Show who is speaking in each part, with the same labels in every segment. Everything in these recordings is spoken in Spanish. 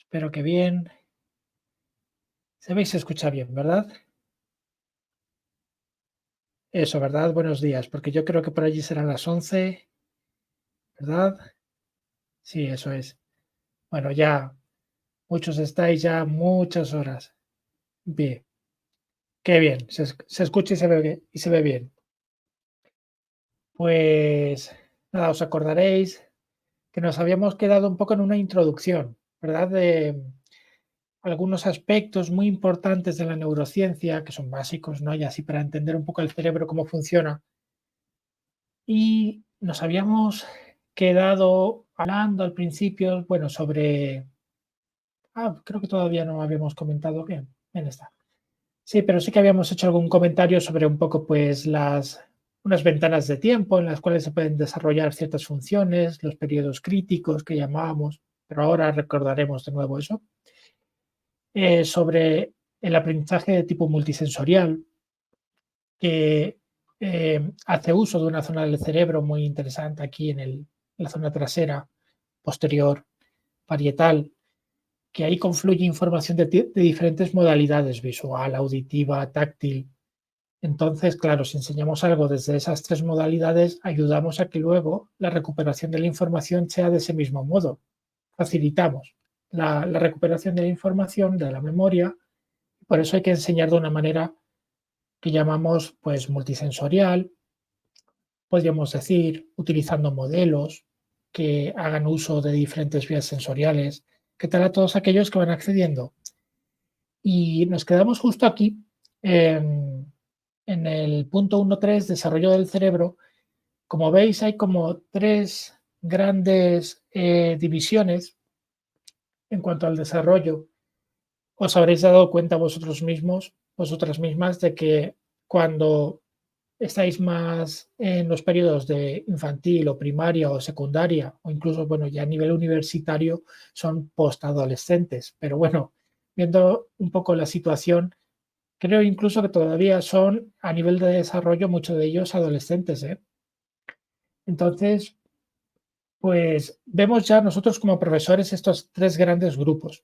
Speaker 1: Espero que bien. Se ve y se escucha bien, ¿verdad? Eso, ¿verdad? Buenos días, porque yo creo que por allí serán las 11, ¿verdad? Sí, eso es. Bueno, ya muchos estáis ya muchas horas. Bien, qué bien. Se escucha y se ve bien. Pues nada, os acordaréis que nos habíamos quedado un poco en una introducción, ¿verdad? De algunos aspectos muy importantes de la neurociencia, que son básicos, ¿no? Y así para entender un poco el cerebro, cómo funciona. Y nos habíamos quedado hablando al principio, bueno, sobre creo que todavía no habíamos comentado bien, bien está. Sí, pero sí que habíamos hecho algún comentario sobre un poco, pues, las unas ventanas de tiempo en las cuales se pueden desarrollar ciertas funciones, los periodos críticos que llamábamos, pero ahora recordaremos de nuevo eso. Sobre el aprendizaje de tipo multisensorial, que hace uso de una zona del cerebro muy interesante aquí en la zona trasera, posterior, parietal, que ahí confluye información de diferentes modalidades, visual, auditiva, táctil. Entonces, claro, si enseñamos algo desde esas tres modalidades, ayudamos a que luego la recuperación de la información sea de ese mismo modo. Facilitamos la recuperación de la información, de la memoria, por eso hay que enseñar de una manera que llamamos pues multisensorial, podríamos decir, utilizando modelos que hagan uso de diferentes vías sensoriales. ¿Qué tal a todos aquellos que van accediendo? Y nos quedamos justo aquí, en el punto 1.3, desarrollo del cerebro. Como veis, hay como tres grandes divisiones en cuanto al desarrollo. Os habréis dado cuenta vosotros mismos, vosotras mismas, de que cuando estáis más en los periodos de infantil o primaria o secundaria o incluso, bueno, ya a nivel universitario son postadolescentes. Pero bueno, viendo un poco la situación, creo incluso que todavía son a nivel de desarrollo muchos de ellos adolescentes, ¿eh? Entonces, pues vemos ya nosotros como profesores estos tres grandes grupos,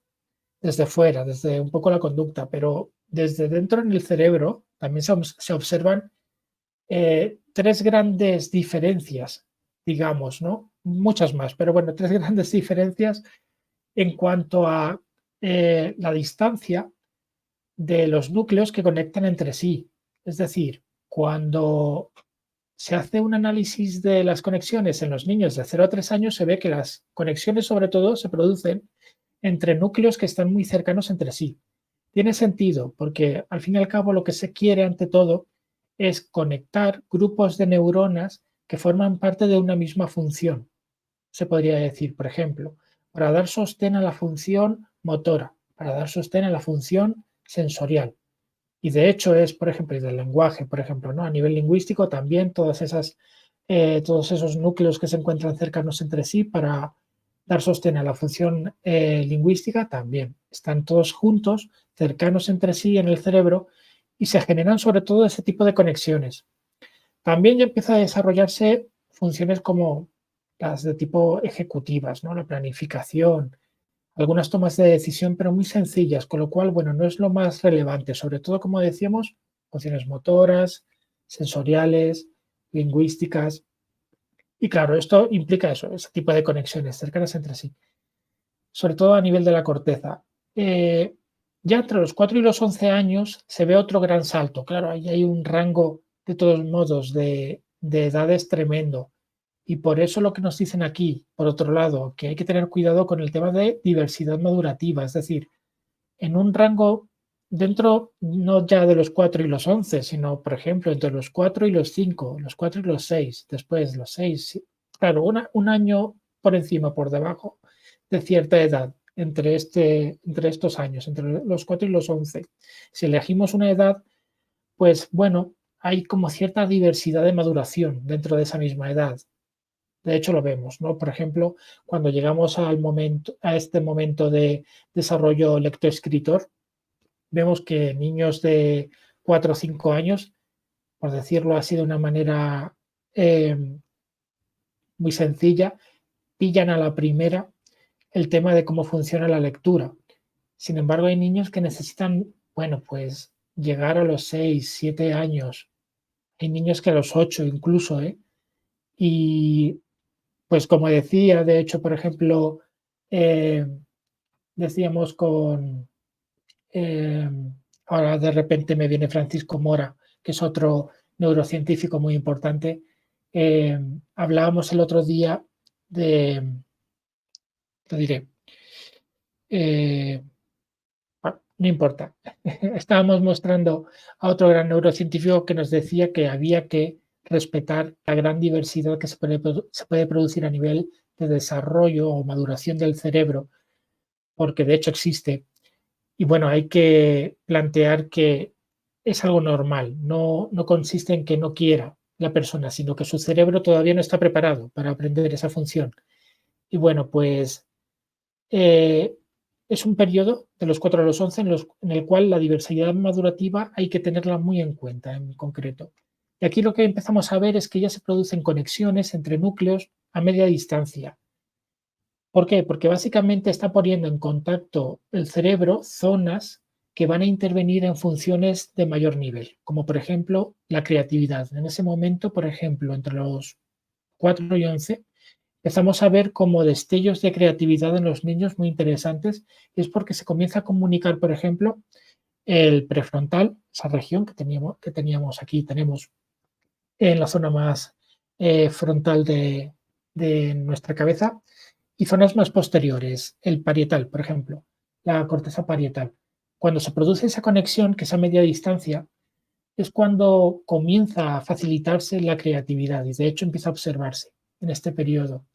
Speaker 1: desde fuera, desde un poco la conducta, pero desde dentro en el cerebro también se observan tres grandes diferencias, digamos, ¿no? Muchas más, pero bueno, tres grandes diferencias en cuanto a la distancia de los núcleos que conectan entre sí. Es decir, cuando se hace un análisis de las conexiones en los niños de 0 a 3 años, se ve que las conexiones sobre todo se producen entre núcleos que están muy cercanos entre sí. Tiene sentido, porque al fin y al cabo lo que se quiere ante todo es conectar grupos de neuronas que forman parte de una misma función. Se podría decir, por ejemplo, para dar sostén a la función motora, para dar sostén a la función sensorial. Y de hecho es, por ejemplo, y del lenguaje, por ejemplo, ¿no? A nivel lingüístico también todos esos núcleos que se encuentran cercanos entre sí para dar sostén a la función lingüística también están todos juntos, cercanos entre sí en el cerebro y se generan sobre todo ese tipo de conexiones. También ya empieza a desarrollarse funciones como las de tipo ejecutivas, ¿no? La planificación, algunas tomas de decisión, pero muy sencillas, con lo cual, bueno, no es lo más relevante, sobre todo, como decíamos, funciones motoras, sensoriales, lingüísticas. Y claro, esto implica eso, ese tipo de conexiones cercanas entre sí, sobre todo a nivel de la corteza. Eh, ya entre los 4 y los 11 años se ve otro gran salto. Claro, ahí hay un rango, de todos modos, de edades tremendo. Y por eso lo que nos dicen aquí, por otro lado, que hay que tener cuidado con el tema de diversidad madurativa, es decir, en un rango dentro no ya de los 4 y los 11, sino, por ejemplo, entre los 4 y los 5, los 4 y los 6, después los 6, sí, claro, un año por encima, por debajo de cierta edad, entre estos años, entre los 4 y los 11. Si elegimos una edad, pues bueno, hay como cierta diversidad de maduración dentro de esa misma edad. De hecho, lo vemos, ¿no? Por ejemplo, cuando llegamos a este momento de desarrollo lectoescritor, vemos que niños de 4 o 5 años, por decirlo así de una manera muy sencilla, pillan a la primera el tema de cómo funciona la lectura. Sin embargo, hay niños que necesitan, bueno, pues llegar a los 6, 7 años. Hay niños que a los 8 incluso, ¿eh? Y pues como decía, de hecho, por ejemplo, eh, decíamos con, eh, ahora de repente me viene Francisco Mora, que es otro neurocientífico muy importante. Hablábamos el otro día de, lo diré, eh, no importa. Estábamos mostrando a otro gran neurocientífico que nos decía que había que respetar la gran diversidad que se puede producir a nivel de desarrollo o maduración del cerebro, porque de hecho existe. Y bueno, hay que plantear que es algo normal, no consiste en que no quiera la persona, sino que su cerebro todavía no está preparado para aprender esa función. Y bueno, pues eh, es un periodo de los 4 a los 11 en el cual la diversidad madurativa hay que tenerla muy en cuenta en concreto. Y aquí lo que empezamos a ver es que ya se producen conexiones entre núcleos a media distancia. ¿Por qué? Porque básicamente está poniendo en contacto el cerebro zonas que van a intervenir en funciones de mayor nivel, como por ejemplo la creatividad. En ese momento, por ejemplo, entre los 4 y 11, empezamos a ver como destellos de creatividad en los niños muy interesantes, y es porque se comienza a comunicar, por ejemplo, el prefrontal, esa región que teníamos aquí, tenemos en la zona más frontal de nuestra cabeza, y zonas más posteriores, el parietal, por ejemplo, la corteza parietal. Cuando se produce esa conexión, que es a media distancia, es cuando comienza a facilitarse la creatividad y de hecho empieza a observarse en este periodo.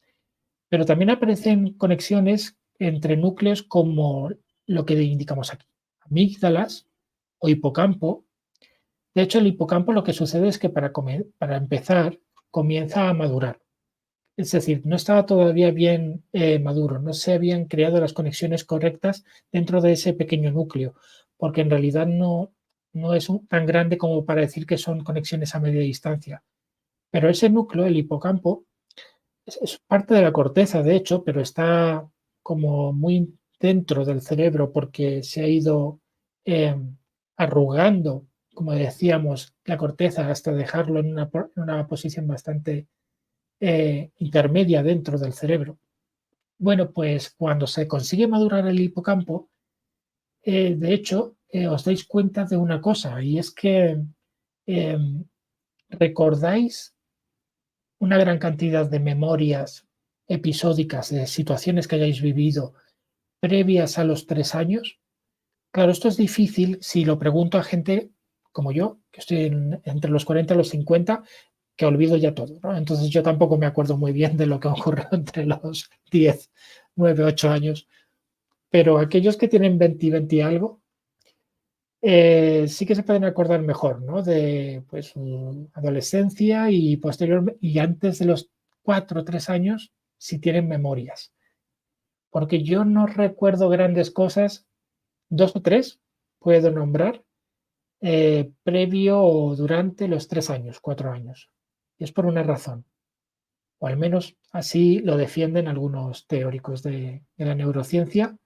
Speaker 1: Pero también aparecen conexiones entre núcleos como lo que indicamos aquí, amígdalas o hipocampo. De hecho, el hipocampo lo que sucede es que para empezar comienza a madurar. Es decir, no estaba todavía bien maduro, no se habían creado las conexiones correctas dentro de ese pequeño núcleo, porque en realidad no es tan grande como para decir que son conexiones a media distancia. Pero ese núcleo, el hipocampo, es parte de la corteza, de hecho, pero está como muy dentro del cerebro porque se ha ido eh, arrugando, como decíamos, la corteza hasta dejarlo en una posición bastante intermedia dentro del cerebro. Bueno, pues cuando se consigue madurar el hipocampo, de hecho, os dais cuenta de una cosa, y es que eh, recordáis una gran cantidad de memorias episódicas de situaciones que hayáis vivido previas a los 3 años. Claro, esto es difícil si lo pregunto a gente como yo, que estoy entre los 40 y los 50, que olvido ya todo, ¿no? Entonces yo tampoco me acuerdo muy bien de lo que ocurrió entre los 10, 9, 8 años, pero aquellos que tienen 20 y 20 y algo, sí que se pueden acordar mejor, ¿no? De pues su adolescencia y posterior y antes de los 4 o 3 años, si tienen memorias. Porque yo no recuerdo grandes cosas, 2 o 3 puedo nombrar, previo o durante los 3 años, 4 años. Y es por una razón, o al menos así lo defienden algunos teóricos de la neurociencia.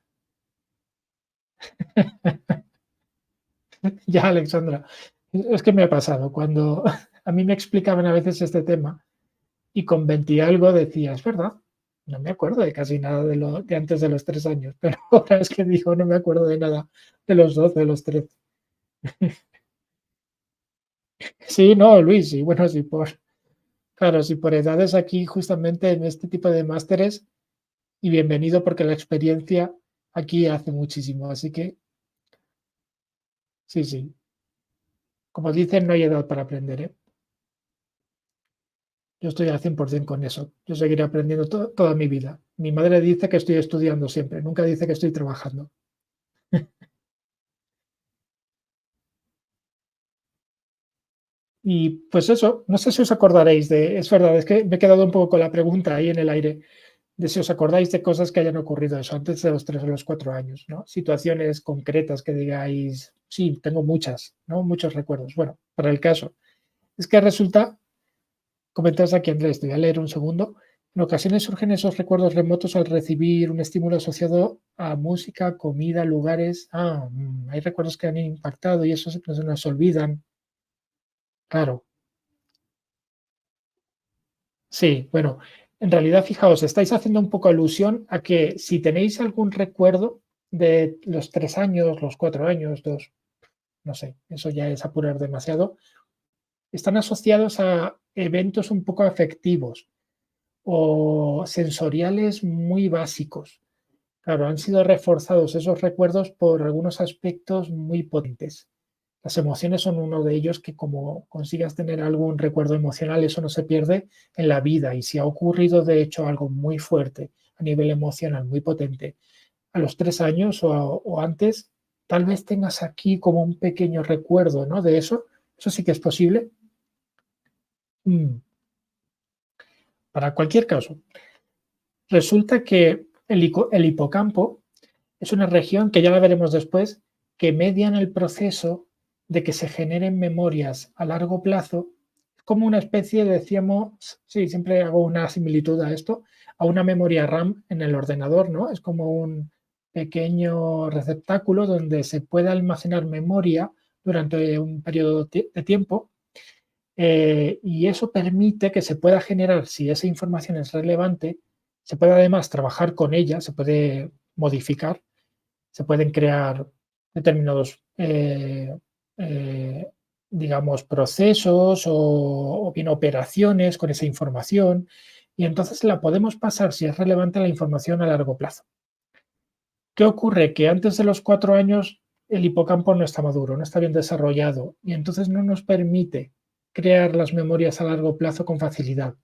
Speaker 1: Ya, Alexandra, es que me ha pasado cuando a mí me explicaban a veces este tema y con 20 y algo decía, es verdad, no me acuerdo de casi nada de antes de los 3 años, pero ahora es que digo, no me acuerdo de nada de los 12, de los 13. Sí, no, Luis, y bueno, sí, claro, sí, por edades aquí justamente en este tipo de másteres, y bienvenido porque la experiencia aquí hace muchísimo, así que sí, sí, como dicen, no hay edad para aprender, ¿eh? Yo estoy al 100% con eso. Yo seguiré aprendiendo toda mi vida. Mi madre dice que estoy estudiando siempre, nunca dice que estoy trabajando. Y pues eso, no sé si os acordaréis es verdad, es que me he quedado un poco con la pregunta ahí en el aire, de si os acordáis de cosas que hayan ocurrido eso antes de los 3 o los 4 años, ¿no? Situaciones concretas que digáis, sí, tengo muchas, ¿no? Muchos recuerdos. Bueno, para el caso, es que resulta, comentas aquí Andrés, te voy a leer un segundo, En ocasiones surgen esos recuerdos remotos al recibir un estímulo asociado a música, comida, lugares. Hay recuerdos que han impactado y eso no se nos olvidan. Claro, sí, bueno, en realidad, fijaos, estáis haciendo un poco alusión a que si tenéis algún recuerdo de los 3 años, los 4 años, 2, no sé, eso ya es apurar demasiado, están asociados a eventos un poco afectivos o sensoriales muy básicos. Claro, han sido reforzados esos recuerdos por algunos aspectos muy potentes. Las emociones son uno de ellos que como consigas tener algún recuerdo emocional, eso no se pierde en la vida. Y si ha ocurrido, de hecho, algo muy fuerte a nivel emocional, muy potente, a los 3 años o antes, tal vez tengas aquí como un pequeño recuerdo, ¿no? De eso. Eso sí que es posible. Mm, Para cualquier caso, resulta que el hipocampo es una región que ya la veremos después, que media en el proceso de que se generen memorias a largo plazo, como una especie, decíamos, sí, siempre hago una similitud a esto, a una memoria RAM en el ordenador, ¿no? Es como un pequeño receptáculo donde se puede almacenar memoria durante un periodo de tiempo y eso permite que se pueda generar, si esa información es relevante, se puede además trabajar con ella, se puede modificar, se pueden crear determinados, eh, digamos, procesos o bien operaciones con esa información y entonces la podemos pasar, si es relevante, la información a largo plazo. ¿Qué ocurre? Que antes de los 4 años el hipocampo no está maduro, no está bien desarrollado y entonces no nos permite crear las memorias a largo plazo con facilidad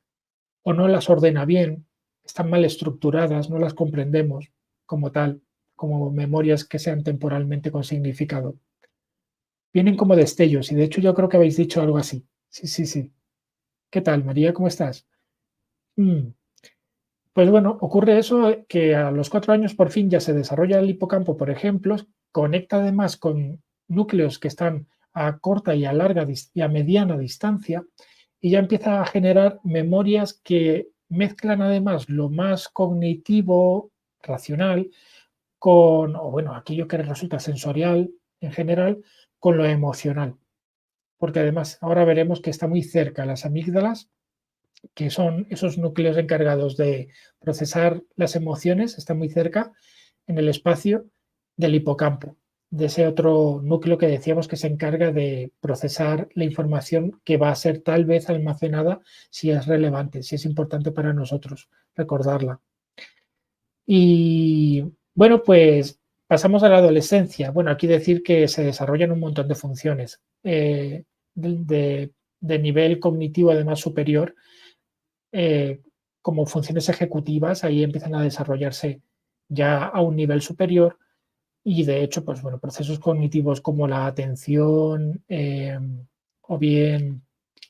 Speaker 1: o no las ordena bien, están mal estructuradas, no las comprendemos como tal, como memorias que sean temporalmente con significado. Vienen como destellos y de hecho yo creo que habéis dicho algo así. Sí, sí, sí. ¿Qué tal, María? ¿Cómo estás? Mm, Pues bueno, ocurre eso que a los 4 años por fin ya se desarrolla el hipocampo, por ejemplo, conecta además con núcleos que están a corta y a larga y a mediana distancia y ya empieza a generar memorias que mezclan además lo más cognitivo, racional, o bueno, aquello que resulta sensorial en general, con lo emocional. Porque además ahora veremos que está muy cerca las amígdalas, que son esos núcleos encargados de procesar las emociones, está muy cerca en el espacio del hipocampo, de ese otro núcleo que decíamos que se encarga de procesar la información que va a ser tal vez almacenada si es relevante, si es importante para nosotros recordarla. Y bueno, pues pasamos a la adolescencia. Bueno, aquí decir que se desarrollan un montón de funciones de nivel cognitivo además superior eh, como funciones ejecutivas, ahí empiezan a desarrollarse ya a un nivel superior y de hecho, pues bueno, procesos cognitivos como la atención o bien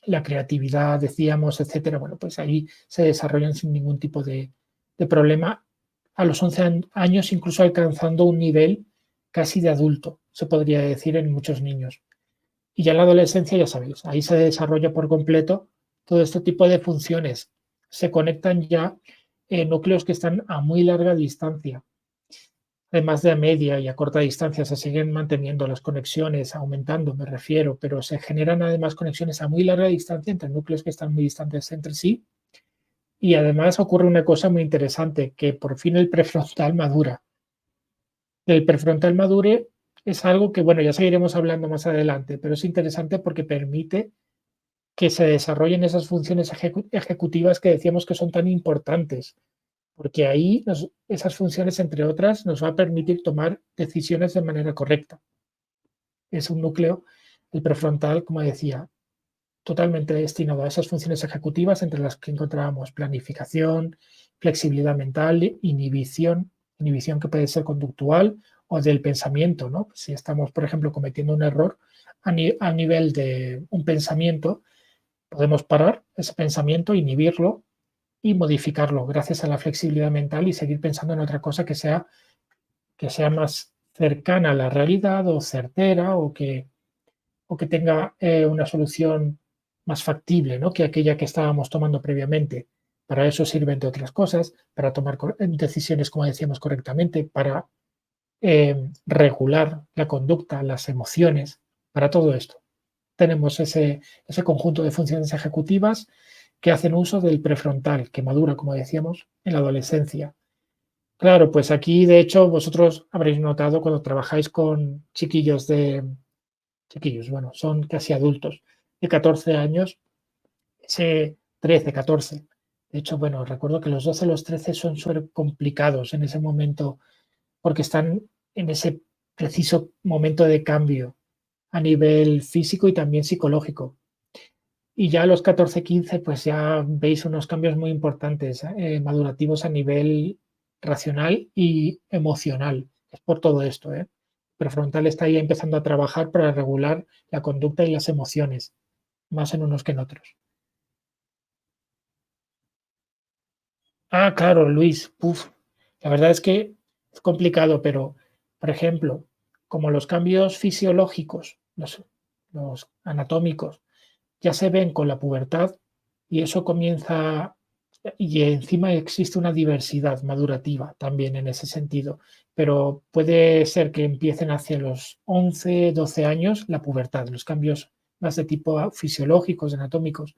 Speaker 1: la creatividad, decíamos, etcétera, bueno, pues ahí se desarrollan sin ningún tipo de problema a los 11 años, incluso alcanzando un nivel casi de adulto, se podría decir en muchos niños. Y ya en la adolescencia, ya sabéis, ahí se desarrolla por completo todo este tipo de funciones. Se conectan ya núcleos que están a muy larga distancia. Además de a media y a corta distancia, se siguen manteniendo las conexiones, aumentando, me refiero, pero se generan además conexiones a muy larga distancia entre núcleos que están muy distantes entre sí. Y además ocurre una cosa muy interesante, que por fin el prefrontal madura. El prefrontal madure es algo que, bueno, ya seguiremos hablando más adelante, pero es interesante porque permite que se desarrollen esas funciones ejecutivas que decíamos que son tan importantes, porque ahí esas funciones, entre otras, nos va a permitir tomar decisiones de manera correcta. Es un núcleo, el prefrontal, como decía, totalmente destinado a esas funciones ejecutivas, entre las que encontrábamos planificación, flexibilidad mental, inhibición que puede ser conductual o del pensamiento, ¿no? Si estamos, por ejemplo, cometiendo un error a nivel de un pensamiento, podemos parar ese pensamiento, inhibirlo y modificarlo gracias a la flexibilidad mental y seguir pensando en otra cosa que sea más cercana a la realidad o certera o que tenga una solución más factible, ¿no? Que aquella que estábamos tomando previamente. para eso sirven de otras cosas, para tomar decisiones, como decíamos correctamente, para regular la conducta, las emociones, para todo esto. Tenemos ese conjunto de funciones ejecutivas que hacen uso del prefrontal, que madura, como decíamos, en la adolescencia. Claro, pues aquí, de hecho, vosotros habréis notado cuando trabajáis con chiquillos, bueno, son casi adultos, de 14 años, ese 13, 14. De hecho, bueno, recuerdo que los 12, los 13 son súper complicados en ese momento porque están en ese preciso momento de cambio a nivel físico y también psicológico. Y ya a los 14, 15, pues ya veis unos cambios muy importantes, madurativos a nivel racional y emocional. Es por todo esto, ¿eh? Prefrontal está ahí empezando a trabajar para regular la conducta y las emociones, más en unos que en otros. Ah, claro, Luis, puf. La verdad es que es complicado, pero, por ejemplo, como los cambios fisiológicos, los anatómicos, ya se ven con la pubertad y eso comienza y encima existe una diversidad madurativa también en ese sentido, pero puede ser que empiecen hacia los 11, 12 años la pubertad, los cambios más de tipo fisiológicos, anatómicos,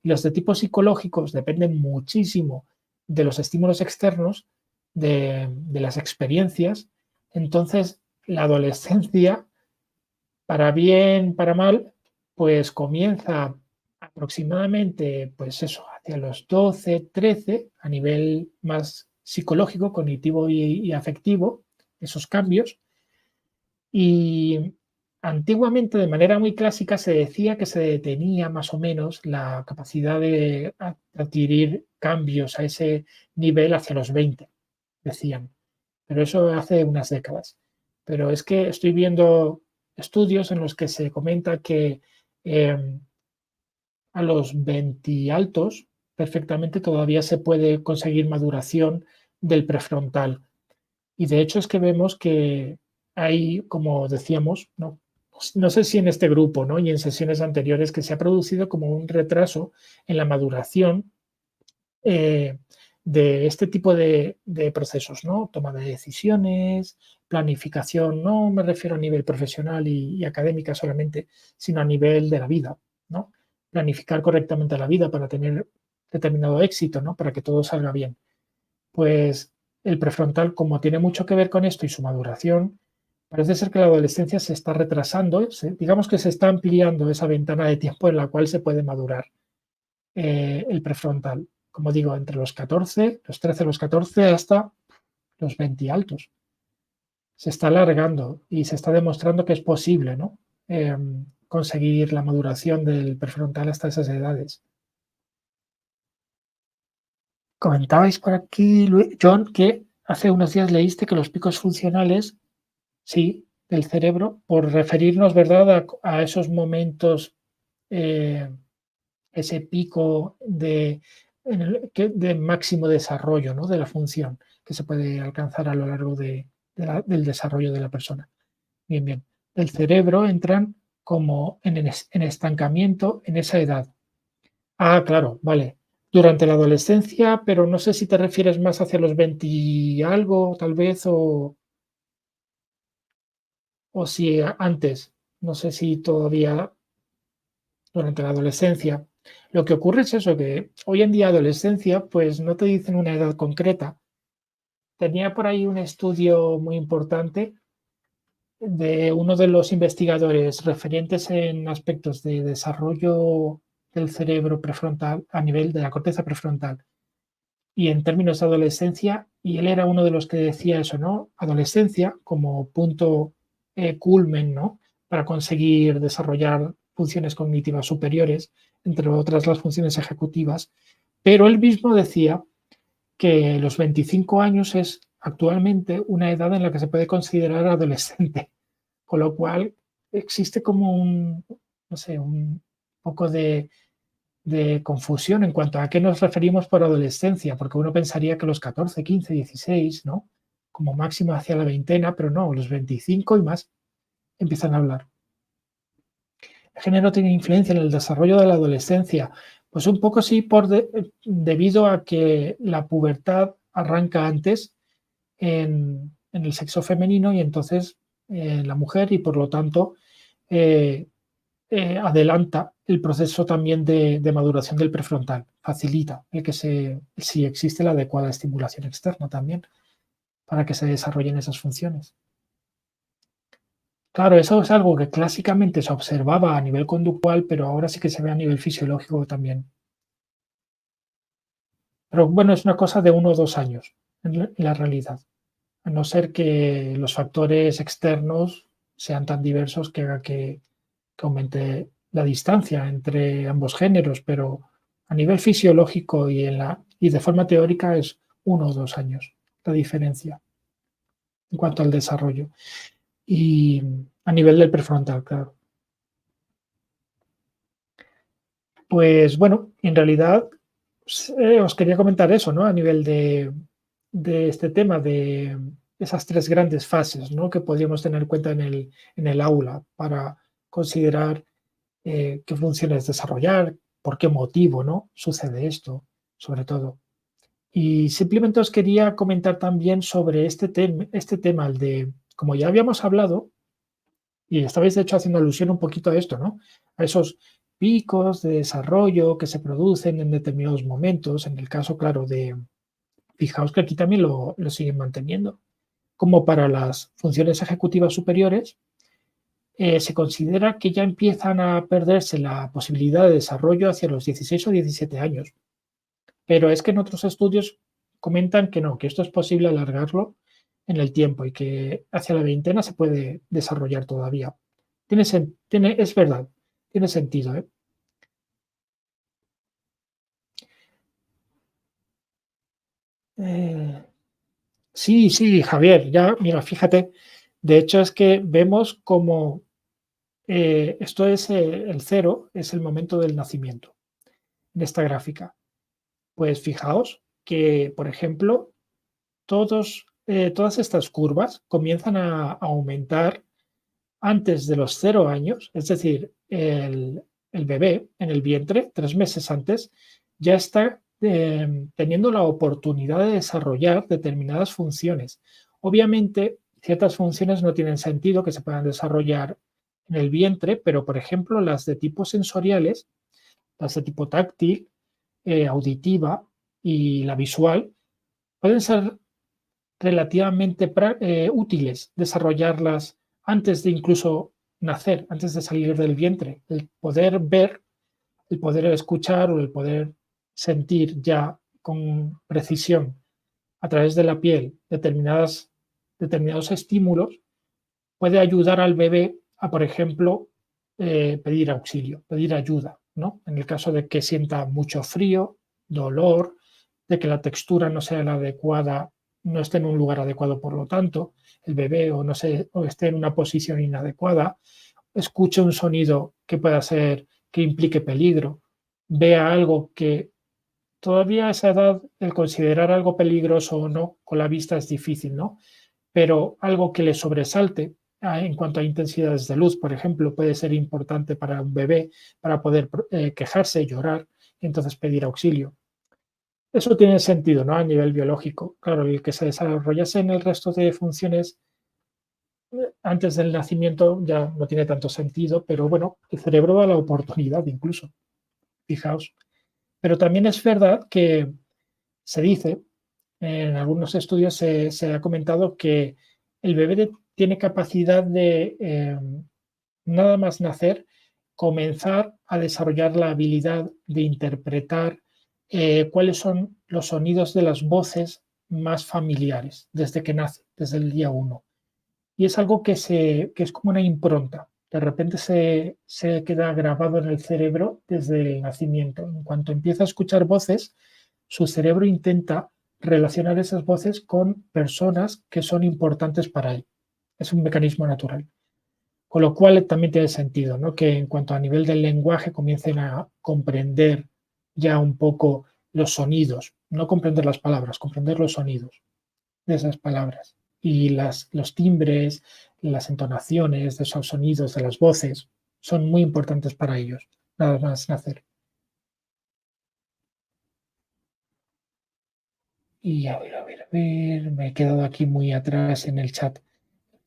Speaker 1: y los de tipo psicológicos dependen muchísimo de los estímulos externos, de las experiencias. Entonces, la adolescencia, para bien, para mal, pues comienza aproximadamente, pues eso, hacia los 12, 13, a nivel más psicológico, cognitivo y afectivo, esos cambios. Y antiguamente, de manera muy clásica, se decía que se detenía más o menos la capacidad de adquirir cambios a ese nivel hacia los 20, decían. Pero eso hace unas décadas. Pero es que estoy viendo estudios en los que se comenta que eh, a los 20 altos perfectamente todavía se puede conseguir maduración del prefrontal. Y de hecho es que vemos que hay, como decíamos, no sé si en este grupo, ¿no? Y en sesiones anteriores, que se ha producido como un retraso en la maduración eh, de este tipo de procesos, ¿no? Toma de decisiones, planificación, no me refiero a nivel profesional y académica solamente, sino a nivel de la vida, ¿no? Planificar correctamente la vida para tener determinado éxito, ¿no? Para que todo salga bien. Pues el prefrontal, como tiene mucho que ver con esto y su maduración, parece ser que la adolescencia se está retrasando, digamos que se está ampliando esa ventana de tiempo en la cual se puede madurar el prefrontal. Como digo, entre los 14, los 13, los 14 hasta los 20 altos. Se está alargando y se está demostrando que es posible, ¿no? Conseguir la maduración del prefrontal hasta esas edades. Comentabais por aquí, John, que hace unos días leíste que los picos funcionales, sí, del cerebro, por referirnos, ¿verdad?, a esos momentos, eh, ese pico de máximo desarrollo, ¿no?, de la función que se puede alcanzar a lo largo del desarrollo de la persona. Bien, bien. El cerebro entran como en estancamiento en esa edad. Ah, claro, vale. Durante la adolescencia, pero no sé si te refieres más hacia los 20 y algo, tal vez, o si antes. No sé si todavía durante la adolescencia. Lo que ocurre es eso, que hoy en día adolescencia, pues no te dicen una edad concreta. Tenía por ahí un estudio muy importante de uno de los investigadores referentes en aspectos de desarrollo del cerebro prefrontal a nivel de la corteza prefrontal y en términos de adolescencia, y él era uno de los que decía eso, ¿no? Adolescencia como punto culmen, ¿no? Para conseguir desarrollar funciones cognitivas superiores, entre otras las funciones ejecutivas, pero él mismo decía que los 25 años es actualmente una edad en la que se puede considerar adolescente, con lo cual existe como no sé, un poco de confusión en cuanto a qué nos referimos por adolescencia, porque uno pensaría que los 14, 15, 16, ¿no? Como máximo hacia la veintena, pero no, los 25 y más empiezan a hablar. El género tiene influencia en el desarrollo de la adolescencia. Pues un poco sí, debido a que la pubertad arranca antes en el sexo femenino y entonces en la mujer y por lo tanto eh, adelanta el proceso también de maduración del prefrontal, facilita el que si existe la adecuada estimulación externa también para que se desarrollen esas funciones. Claro, eso es algo que clásicamente se observaba a nivel conductual, pero ahora sí que se ve a nivel fisiológico también. Pero bueno, es una cosa de 1 o 2 años en la realidad, a no ser que los factores externos sean tan diversos que haga que aumente la distancia entre ambos géneros, pero a nivel fisiológico y de forma teórica es 1 o 2 años la diferencia en cuanto al desarrollo. Y a nivel del prefrontal, claro. Pues bueno, en realidad os quería comentar eso, ¿no? A nivel de este tema, de esas tres grandes fases, ¿no? Que podríamos tener en cuenta en el aula para considerar qué funciones desarrollar, por qué motivo, ¿no? Sucede esto, sobre todo. Y simplemente os quería comentar también sobre este tema, el de, como ya habíamos hablado, y estabais de hecho haciendo alusión un poquito a esto, ¿no? A esos picos de desarrollo que se producen en determinados momentos. En el caso, claro, fijaos que aquí también lo siguen manteniendo. Como para las funciones ejecutivas superiores, se considera que ya empiezan a perderse la posibilidad de desarrollo hacia los 16 o 17 años. Pero es que en otros estudios comentan que no, que esto es posible alargarlo en el tiempo y que hacia la veintena se puede desarrollar todavía. Es verdad, tiene sentido, ¿eh? Eh, sí, sí, Javier, ya, mira, fíjate, de hecho es que vemos como esto es el cero, es el momento del nacimiento en esta gráfica. Pues fijaos que, por ejemplo, todas estas curvas comienzan a aumentar antes de los 0 años, es decir, el bebé en el vientre, 3 meses antes, ya está teniendo la oportunidad de desarrollar determinadas funciones. Obviamente, ciertas funciones no tienen sentido que se puedan desarrollar en el vientre, pero por ejemplo, las de tipo sensoriales, las de tipo táctil, auditiva y la visual, pueden ser relativamente útiles desarrollarlas antes de incluso nacer, antes de salir del vientre. El poder ver, el poder escuchar o el poder sentir ya con precisión a través de la piel determinados estímulos puede ayudar al bebé a, por ejemplo, pedir auxilio, pedir ayuda, ¿no? En el caso de que sienta mucho frío, dolor, de que la textura no sea la adecuada, no esté en un lugar adecuado, por lo tanto, el bebé o esté en una posición inadecuada, escuche un sonido que pueda ser, que implique peligro, vea algo que todavía a esa edad, el considerar algo peligroso o no con la vista es difícil, ¿no? Pero algo que le sobresalte en cuanto a intensidades de luz, por ejemplo, puede ser importante para un bebé para poder quejarse, llorar y entonces pedir auxilio. Eso tiene sentido, ¿no? A nivel biológico. Claro, el que se desarrollase en el resto de funciones antes del nacimiento ya no tiene tanto sentido, pero bueno, el cerebro da la oportunidad incluso, fijaos. Pero también es verdad que se dice, en algunos estudios se ha comentado que el bebé tiene capacidad de, nada más nacer, comenzar a desarrollar la habilidad de interpretar cuáles son los sonidos de las voces más familiares desde que nace, desde el día uno. Y es algo que es como una impronta. De repente se queda grabado en el cerebro desde el nacimiento. En cuanto empieza a escuchar voces, su cerebro intenta relacionar esas voces con personas que son importantes para él. Es un mecanismo natural. Con lo cual también tiene sentido, ¿no? Que en cuanto a nivel del lenguaje comiencen a comprender ya un poco los sonidos, no comprender las palabras, comprender los sonidos de esas palabras y los timbres, las entonaciones de esos sonidos, de las voces, son muy importantes para ellos, nada más nacer. Y a ver, me he quedado aquí muy atrás en el chat.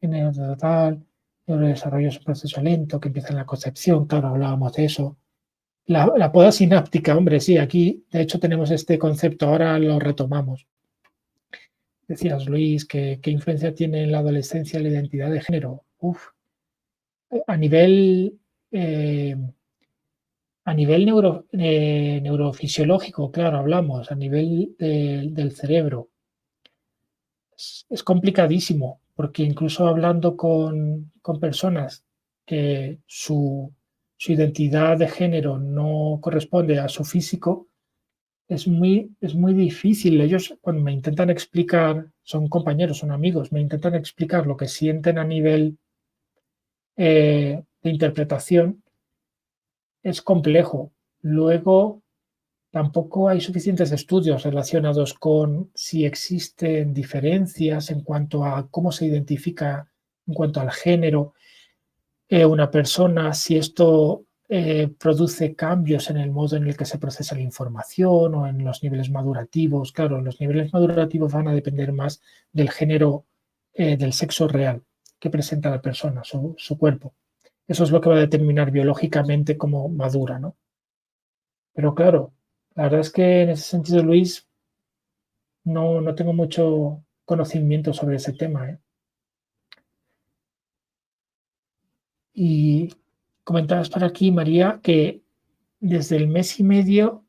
Speaker 1: En el total, el desarrollo es un proceso lento que empieza en la concepción, claro, hablábamos de eso. La poda sináptica, hombre, sí, aquí de hecho tenemos este concepto, ahora lo retomamos. Decías, Luis, ¿qué influencia tiene en la adolescencia la identidad de género? Uf, a nivel, eh, neurofisiológico, claro, hablamos, a nivel del cerebro. Es complicadísimo, porque incluso hablando con personas que su identidad de género no corresponde a su físico, es muy difícil. Ellos, cuando me intentan explicar, son compañeros, son amigos, me intentan explicar lo que sienten a nivel de interpretación, es complejo. Luego, tampoco hay suficientes estudios relacionados con si existen diferencias en cuanto a cómo se identifica en cuanto al género una persona, si esto produce cambios en el modo en el que se procesa la información o en los niveles madurativos. Claro, los niveles madurativos van a depender más del género, del sexo real que presenta la persona, su cuerpo. Eso es lo que va a determinar biológicamente cómo madura, ¿no? Pero claro, la verdad es que en ese sentido, Luis, no tengo mucho conocimiento sobre ese tema, ¿eh? Y comentabas por aquí, María, que desde el mes y medio,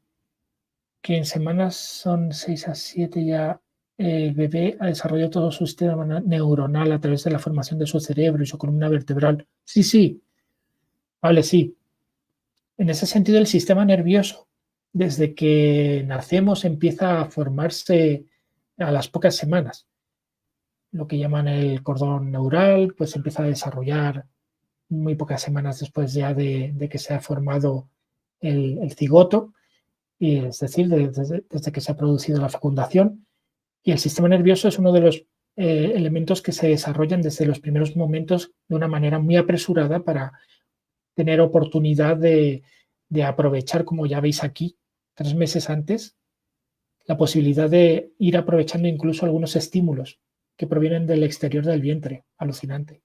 Speaker 1: que en semanas son 6 a 7 ya, el bebé ha desarrollado todo su sistema neuronal a través de la formación de su cerebro y su columna vertebral. Sí, sí, vale, sí. En ese sentido, el sistema nervioso, desde que nacemos, empieza a formarse a las pocas semanas. Lo que llaman el cordón neural, pues empieza a desarrollar muy pocas semanas después ya de que se ha formado el cigoto, y es decir, desde que se ha producido la fecundación. Y el sistema nervioso es uno de los elementos que se desarrollan desde los primeros momentos de una manera muy apresurada para tener oportunidad de aprovechar, como ya veis aquí, 3 meses antes, la posibilidad de ir aprovechando incluso algunos estímulos que provienen del exterior del vientre. Alucinante.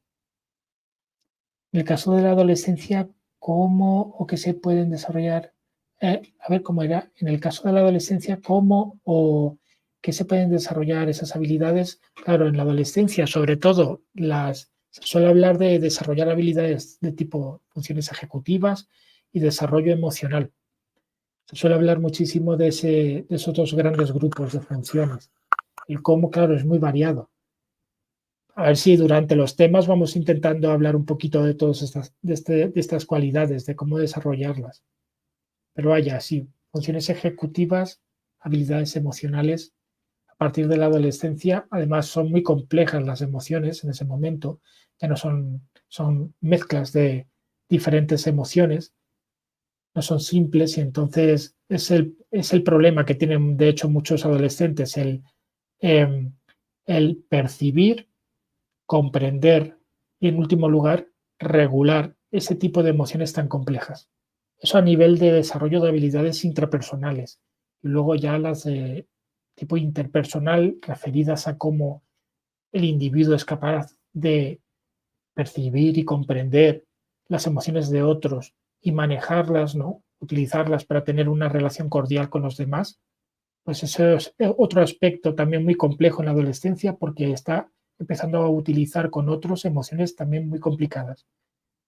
Speaker 1: En el caso de la adolescencia, ¿cómo o qué se pueden desarrollar? A ver cómo era. En el caso de la adolescencia, ¿cómo o qué se pueden desarrollar esas habilidades? Claro, en la adolescencia, sobre todo, se suele hablar de desarrollar habilidades de tipo funciones ejecutivas y desarrollo emocional. Se suele hablar muchísimo de esos dos grandes grupos de funciones. El cómo, claro, es muy variado. A ver si durante los temas vamos intentando hablar un poquito de todas de estas cualidades, de cómo desarrollarlas. Pero vaya, sí, funciones ejecutivas, habilidades emocionales, a partir de la adolescencia, además son muy complejas las emociones en ese momento, ya no son mezclas de diferentes emociones, no son simples y entonces es el problema que tienen de hecho muchos adolescentes, eh, el percibir, comprender y, en último lugar, regular ese tipo de emociones tan complejas. Eso a nivel de desarrollo de habilidades intrapersonales. Y luego ya las de tipo interpersonal referidas a cómo el individuo es capaz de percibir y comprender las emociones de otros y manejarlas, ¿no? Utilizarlas para tener una relación cordial con los demás, pues eso es otro aspecto también muy complejo en la adolescencia porque está empezando a utilizar con otros emociones también muy complicadas.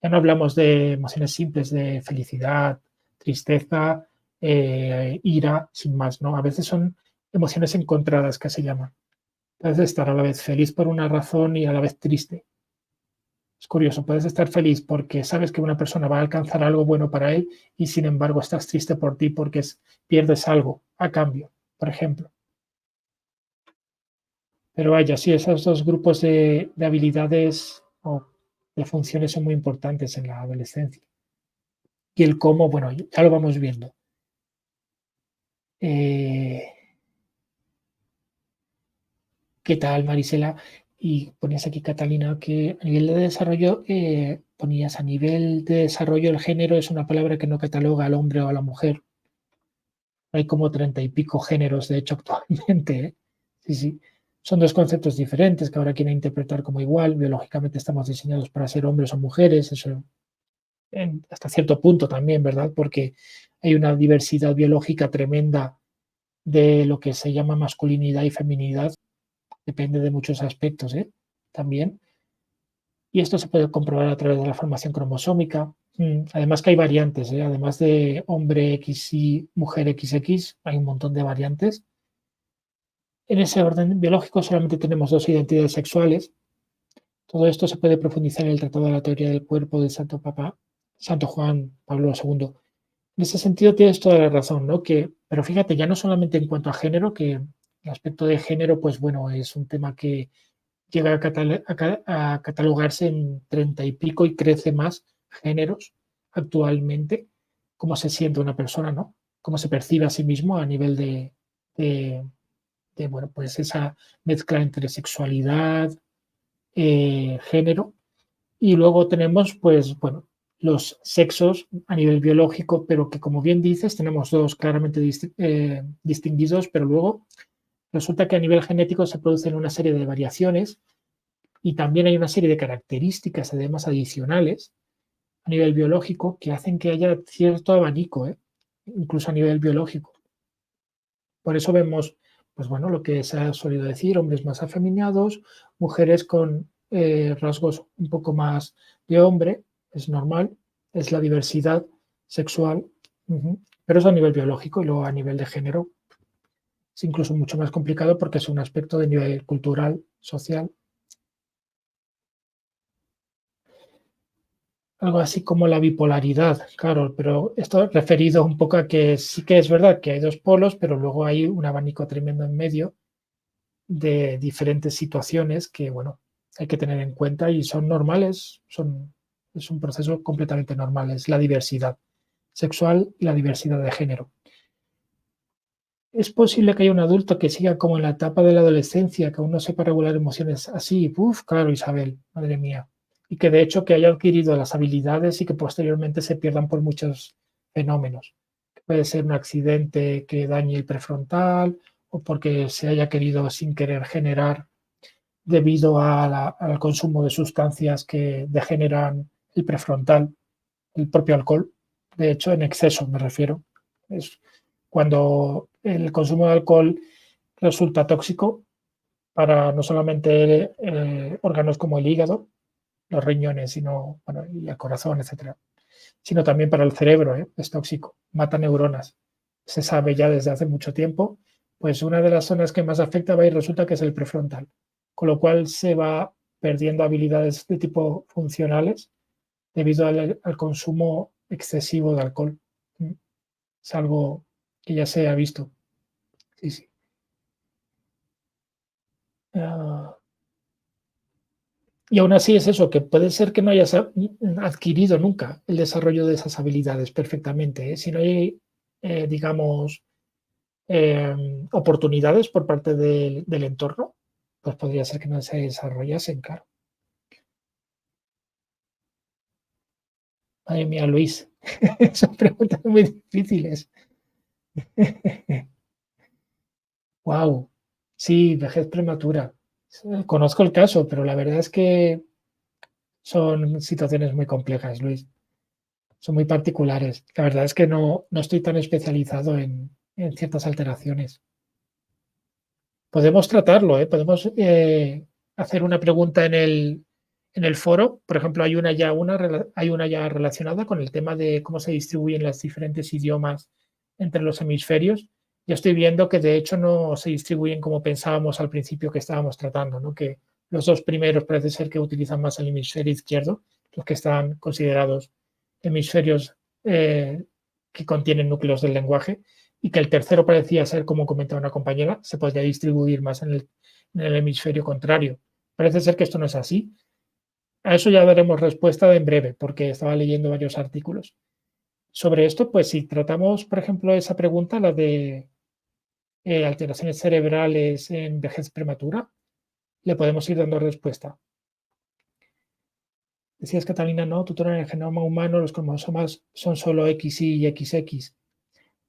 Speaker 1: Ya no hablamos de emociones simples de felicidad, tristeza, ira, sin más, ¿no? A veces son emociones encontradas que se llaman. Puedes estar a la vez feliz por una razón y a la vez triste. Es curioso, puedes estar feliz porque sabes que una persona va a alcanzar algo bueno para él y sin embargo estás triste por ti porque pierdes algo a cambio, por ejemplo. Pero vaya, sí, esos dos grupos de habilidades o de funciones son muy importantes en la adolescencia. Y el cómo, bueno, ya lo vamos viendo. Eh, ¿Qué tal, Marisela? Y ponías aquí, Catalina, que a nivel de desarrollo, ponías a nivel de desarrollo el género es una palabra que no cataloga al hombre o a la mujer. Hay como 30 y pico géneros, de hecho, actualmente, ¿eh? Sí, sí. Son dos conceptos diferentes que ahora quieren interpretar como igual. Biológicamente estamos diseñados para ser hombres o mujeres, eso hasta cierto punto también, ¿verdad? Porque hay una diversidad biológica tremenda de lo que se llama masculinidad y feminidad, depende de muchos aspectos, ¿eh? También. Y esto se puede comprobar a través de la formación cromosómica. Además que hay variantes, ¿eh? Además de hombre X y mujer XX, hay un montón de variantes. En ese orden biológico solamente tenemos dos identidades sexuales. Todo esto se puede profundizar en el Tratado de la Teoría del Cuerpo del Santo Juan Pablo II. En ese sentido tienes toda la razón, ¿no? Pero fíjate, ya no solamente en cuanto a género, que el aspecto de género, pues bueno, es un tema que llega a catalogarse en 30 y pico y crece más géneros actualmente, cómo se siente una persona, ¿no? Cómo se percibe a sí mismo a nivel de, bueno, pues esa mezcla entre sexualidad, género. Y luego tenemos, pues, bueno, los sexos a nivel biológico, pero que, como bien dices, tenemos dos claramente distinguidos, pero luego resulta que a nivel genético se producen una serie de variaciones y también hay una serie de características, además, adicionales a nivel biológico que hacen que haya cierto abanico, ¿eh? Incluso a nivel biológico. Por eso vemos, pues bueno, lo que se ha solido decir, hombres más afeminados, mujeres con rasgos un poco más de hombre, es normal, es la diversidad sexual, pero eso a nivel biológico y luego a nivel de género es incluso mucho más complicado porque es un aspecto de nivel cultural, social, algo así como la bipolaridad, claro, pero esto referido un poco a que sí que es verdad que hay dos polos, pero luego hay un abanico tremendo en medio de diferentes situaciones que, bueno, hay que tener en cuenta y son normales, es un proceso completamente normal, es la diversidad sexual y la diversidad de género. ¿Es posible que haya un adulto que siga como en la etapa de la adolescencia, que aún no sepa regular emociones así? Uf, claro, Isabel, madre mía. Y que de hecho que haya adquirido las habilidades y que posteriormente se pierdan por muchos fenómenos. Puede ser un accidente que dañe el prefrontal o porque se haya querido sin querer generar debido al consumo de sustancias que degeneran el prefrontal, el propio alcohol. De hecho, en exceso me refiero. Es cuando el consumo de alcohol resulta tóxico para no solamente órganos como el hígado, los riñones, sino, bueno, y el corazón, etcétera, sino también para el cerebro, ¿eh? Es tóxico, mata neuronas. Se sabe ya desde hace mucho tiempo, pues una de las zonas que más afecta va y resulta que es el prefrontal, con lo cual se va perdiendo habilidades de tipo funcionales debido al consumo excesivo de alcohol. Es algo que ya se ha visto. Sí, sí. Ah, y aún así es eso, que puede ser que no hayas adquirido nunca el desarrollo de esas habilidades perfectamente, ¿eh? Si no hay, digamos, oportunidades por parte del entorno, pues podría ser que no se desarrollasen, claro. Madre mía, Luis, son preguntas muy difíciles. Wow, sí, vejez prematura. Conozco el caso, pero la verdad es que son situaciones muy complejas, Luis. Son muy particulares. La verdad es que no estoy tan especializado en ciertas alteraciones. Podemos tratarlo, ¿eh? Podemos hacer una pregunta en el foro. Por ejemplo, hay una ya relacionada con el tema de cómo se distribuyen los diferentes idiomas entre los hemisferios. Ya estoy viendo que de hecho no se distribuyen como pensábamos al principio que estábamos tratando, ¿no? Que los dos primeros parece ser que utilizan más el hemisferio izquierdo, los que están considerados hemisferios que contienen núcleos del lenguaje, y que el tercero parecía ser, como comentaba una compañera, se podría distribuir más en el hemisferio contrario. Parece ser que esto no es así. A eso ya daremos respuesta en breve, porque estaba leyendo varios artículos. Sobre esto, pues si tratamos, por ejemplo, esa pregunta, la de alteraciones cerebrales en vejez prematura, le podemos ir dando respuesta. Decías, Catalina, no, tutora en el genoma humano, los cromosomas son solo XY y XX.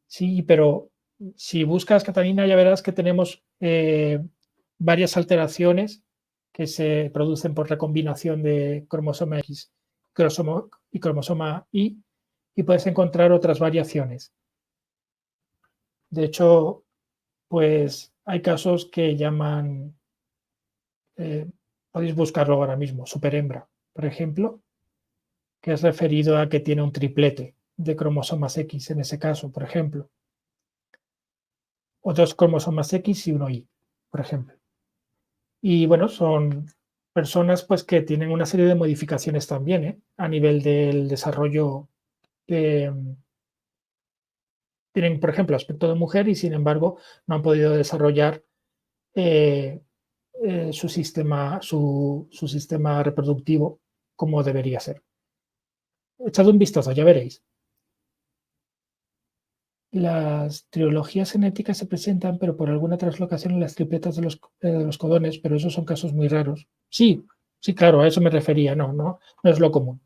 Speaker 1: Sí, pero si buscas, Catalina, ya verás que tenemos varias alteraciones que se producen por recombinación de cromosoma X y cromosoma Y, y puedes encontrar otras variaciones. De hecho, pues hay casos que llaman, podéis buscarlo ahora mismo, superhembra, por ejemplo, que es referido a que tiene un triplete de cromosomas X en ese caso, por ejemplo, o dos cromosomas X y uno Y, por ejemplo. Y bueno, son personas pues que tienen una serie de modificaciones también, a nivel del desarrollo de, tienen, por ejemplo, aspecto de mujer y sin embargo no han podido desarrollar eh, su sistema reproductivo como debería ser. Echad un vistazo, ya veréis. Las trilogías genéticas se presentan, pero por alguna translocación en las tripletas de los codones, pero esos son casos muy raros. Sí, sí, claro, a eso me refería, no es lo común.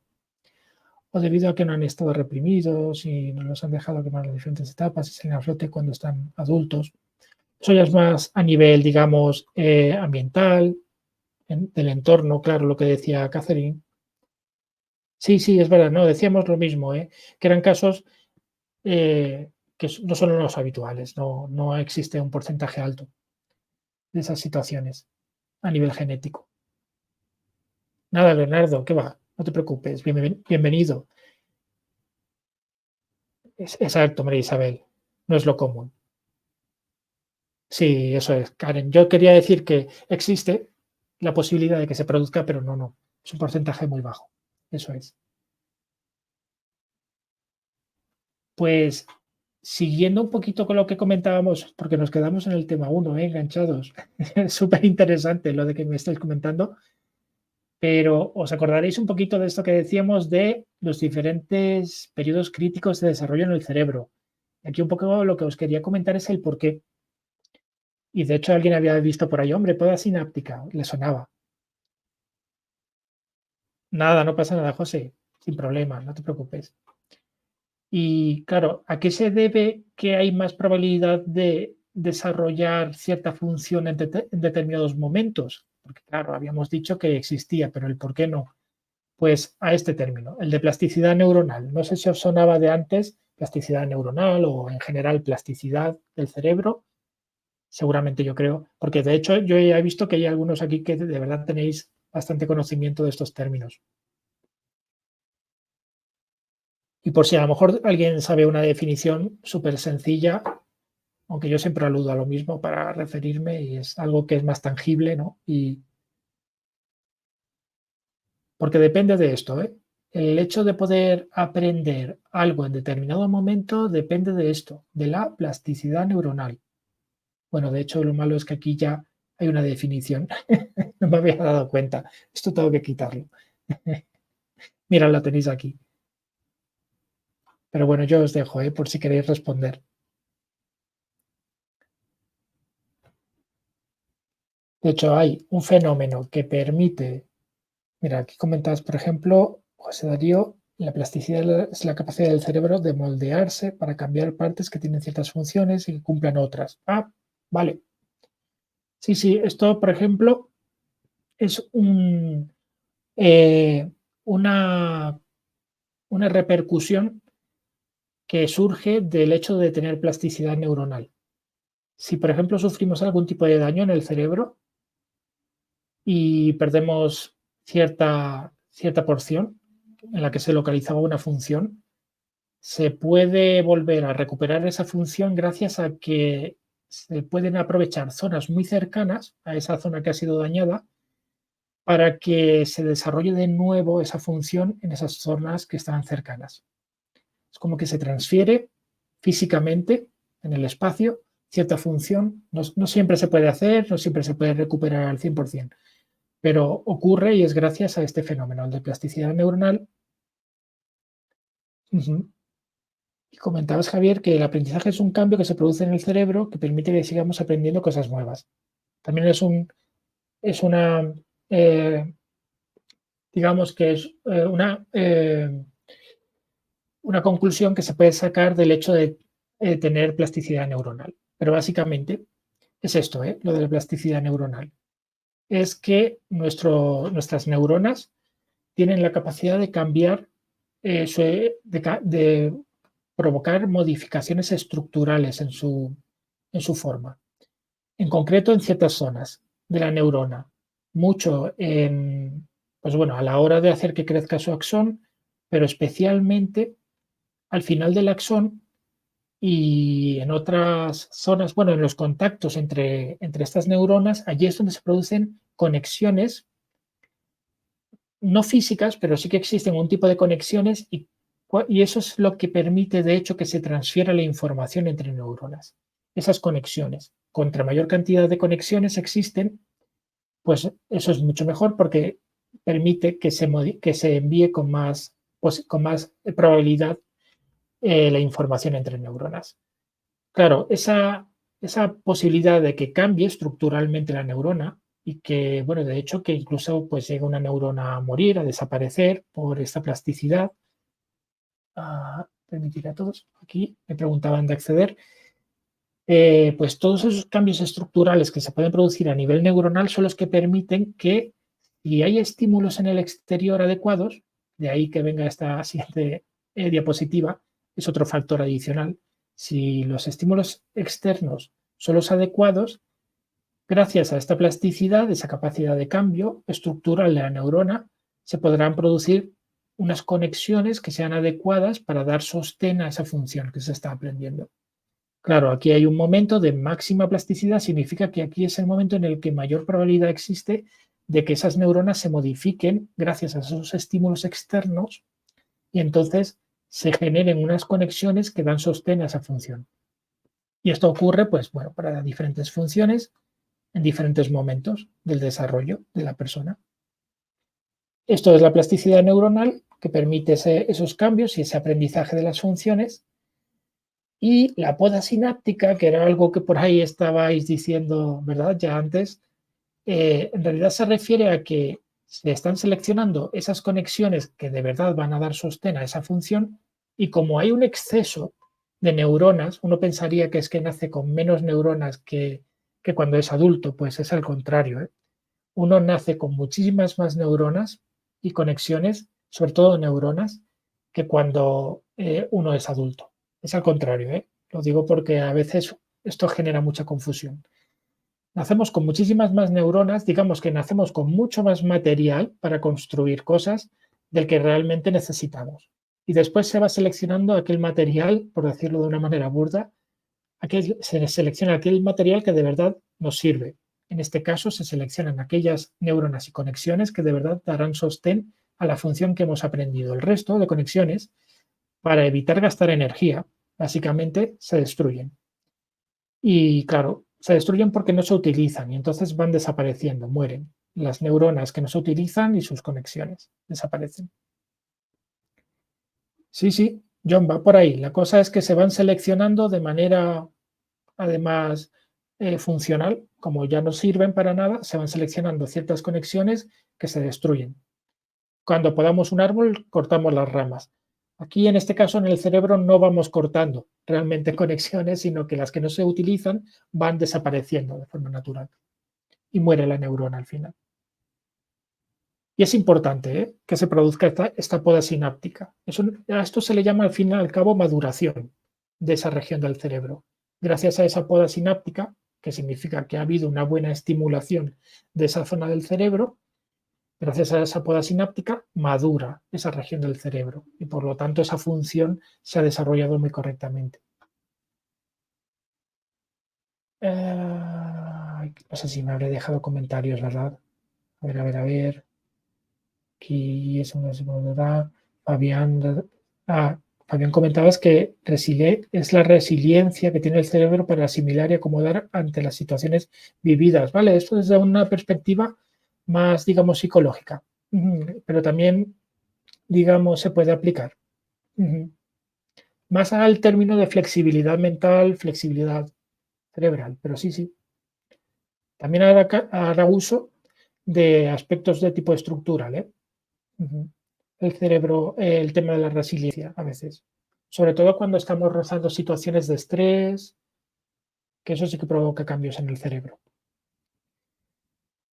Speaker 1: O debido a que no han estado reprimidos y no los han dejado quemar en diferentes etapas y salen a flote cuando están adultos. Eso ya es más a nivel, digamos, ambiental, del entorno, claro, lo que decía Catherine. Sí, sí, es verdad, no, decíamos lo mismo, que eran casos que no son los habituales, no existe un porcentaje alto de esas situaciones a nivel genético. Nada, Leonardo, ¿qué va? No te preocupes, bienvenido. Exacto, María Isabel, no es lo común. Sí, eso es, Karen. Yo quería decir que existe la posibilidad de que se produzca, pero no. Es un porcentaje muy bajo. Eso es. Pues siguiendo un poquito con lo que comentábamos, porque nos quedamos en el tema 1, enganchados. Es súper interesante lo de que me estáis comentando, pero os acordaréis un poquito de esto que decíamos de los diferentes periodos críticos de desarrollo en el cerebro. Aquí un poco lo que os quería comentar es el por qué. Y de hecho alguien había visto por ahí, hombre, poda sináptica, le sonaba. Nada, no pasa nada, José, sin problema, no te preocupes. Y claro, ¿a qué se debe que hay más probabilidad de desarrollar cierta función en determinados momentos? Porque claro, habíamos dicho que existía, pero el por qué no. Pues a este término, el de plasticidad neuronal. No sé si os sonaba de antes plasticidad neuronal o en general plasticidad del cerebro. Seguramente yo creo, porque de hecho yo ya he visto que hay algunos aquí que de verdad tenéis bastante conocimiento de estos términos. Y por si a lo mejor alguien sabe una definición súper sencilla, aunque yo siempre aludo a lo mismo para referirme y es algo que es más tangible, ¿no? Y porque depende de esto, ¿eh? El hecho de poder aprender algo en determinado momento depende de esto, de la plasticidad neuronal. Bueno, de hecho, lo malo es que aquí ya hay una definición. No me había dado cuenta. Esto tengo que quitarlo. Mira, lo tenéis aquí. Pero bueno, yo os dejo, por si queréis responder. De hecho, hay un fenómeno que permite, mira, aquí comentas, por ejemplo, José Darío, la plasticidad es la capacidad del cerebro de moldearse para cambiar partes que tienen ciertas funciones y que cumplan otras. Ah, vale. Sí, sí, esto, por ejemplo, es eh, una, una repercusión que surge del hecho de tener plasticidad neuronal. Si, por ejemplo, sufrimos algún tipo de daño en el cerebro y perdemos cierta porción en la que se localizaba una función, se puede volver a recuperar esa función gracias a que se pueden aprovechar zonas muy cercanas a esa zona que ha sido dañada para que se desarrolle de nuevo esa función en esas zonas que están cercanas. Es como que se transfiere físicamente en el espacio cierta función. No siempre se puede hacer, no siempre se puede recuperar al 100%, pero ocurre y es gracias a este fenómeno, el de plasticidad neuronal. Y comentabas, Javier, que el aprendizaje es un cambio que se produce en el cerebro que permite que sigamos aprendiendo cosas nuevas. También es una, digamos que es una conclusión que se puede sacar del hecho de tener plasticidad neuronal. Pero básicamente es esto, lo de la plasticidad neuronal. Es que nuestras neuronas tienen la capacidad de cambiar, de provocar modificaciones estructurales en su forma. En concreto, en ciertas zonas de la neurona. Mucho pues bueno, a la hora de hacer que crezca su axón, pero especialmente al final del axón y en otras zonas, bueno, en los contactos entre estas neuronas, allí es donde se producen conexiones no físicas, pero sí que existen un tipo de conexiones y eso es lo que permite, de hecho, que se transfiera la información entre neuronas. Esas conexiones. Contra mayor cantidad de conexiones existen, pues eso es mucho mejor porque permite que se envíe con más probabilidad la información entre neuronas. Claro, esa posibilidad de que cambie estructuralmente la neurona y que, bueno, de hecho, que incluso pues llegue una neurona a morir, a desaparecer por esta plasticidad. Permitir a todos. Aquí me preguntaban de acceder. Pues todos esos cambios estructurales que se pueden producir a nivel neuronal son los que permiten que, si hay estímulos en el exterior adecuados, de ahí que venga esta siguiente diapositiva, es otro factor adicional. Si los estímulos externos son los adecuados, gracias a esta plasticidad, esa capacidad de cambio estructural de la neurona, se podrán producir unas conexiones que sean adecuadas para dar sostén a esa función que se está aprendiendo. Claro, aquí hay un momento de máxima plasticidad, significa que aquí es el momento en el que mayor probabilidad existe de que esas neuronas se modifiquen gracias a esos estímulos externos y entonces se generen unas conexiones que dan sostén a esa función. Y esto ocurre, pues bueno, para diferentes funciones en diferentes momentos del desarrollo de la persona. Esto es la plasticidad neuronal que permite esos cambios y ese aprendizaje de las funciones. Y la poda sináptica, que era algo que por ahí estabais diciendo, ¿verdad? Ya antes, en realidad se refiere a que se están seleccionando esas conexiones que de verdad van a dar sostén a esa función y como hay un exceso de neuronas, uno pensaría que es que nace con menos neuronas que cuando es adulto, pues es al contrario, ¿eh? Uno nace con muchísimas más neuronas y conexiones, sobre todo neuronas, que cuando uno es adulto. Es al contrario, ¿eh? Lo digo porque a veces esto genera mucha confusión. Nacemos con muchísimas más neuronas, digamos que nacemos con mucho más material para construir cosas del que realmente necesitamos. Y después se va seleccionando aquel material, por decirlo de una manera burda, se selecciona aquel material que de verdad nos sirve. En este caso se seleccionan aquellas neuronas y conexiones que de verdad darán sostén a la función que hemos aprendido. El resto de conexiones, para evitar gastar energía, básicamente se destruyen. Y claro, se destruyen porque no se utilizan y entonces van desapareciendo, mueren. Las neuronas que no se utilizan y sus conexiones desaparecen. Sí, sí, John, va por ahí. La cosa es que se van seleccionando de manera, además, funcional. Como ya no sirven para nada, se van seleccionando ciertas conexiones que se destruyen. Cuando podamos un árbol, cortamos las ramas. Aquí, en este caso, en el cerebro no vamos cortando realmente conexiones, sino que las que no se utilizan van desapareciendo de forma natural y muere la neurona al final. Y es importante que se produzca esta poda sináptica. A esto se le llama al fin y al cabo maduración de esa región del cerebro. Gracias a esa poda sináptica, que significa que ha habido una buena estimulación de esa zona del cerebro, gracias a esa poda sináptica madura esa región del cerebro y por lo tanto esa función se ha desarrollado muy correctamente. No sé si me habré dejado comentarios, ¿verdad? A ver. Aquí es una segunda. Fabián, Fabián, comentabas que es la resiliencia que tiene el cerebro para asimilar y acomodar ante las situaciones vividas, ¿vale? Esto desde una perspectiva más, digamos, psicológica, pero también, digamos, se puede aplicar. Más al término de flexibilidad mental, flexibilidad cerebral, pero sí, sí. También hará uso de aspectos de tipo estructural, ¿eh? El cerebro, el tema de la resiliencia a veces. Sobre todo cuando estamos rozando situaciones de estrés, que eso sí que provoca cambios en el cerebro.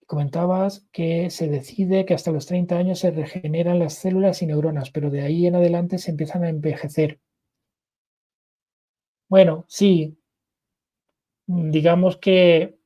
Speaker 1: Comentabas que se decide que hasta los 30 años se regeneran las células y neuronas, pero de ahí en adelante se empiezan a envejecer. Bueno, sí, digamos que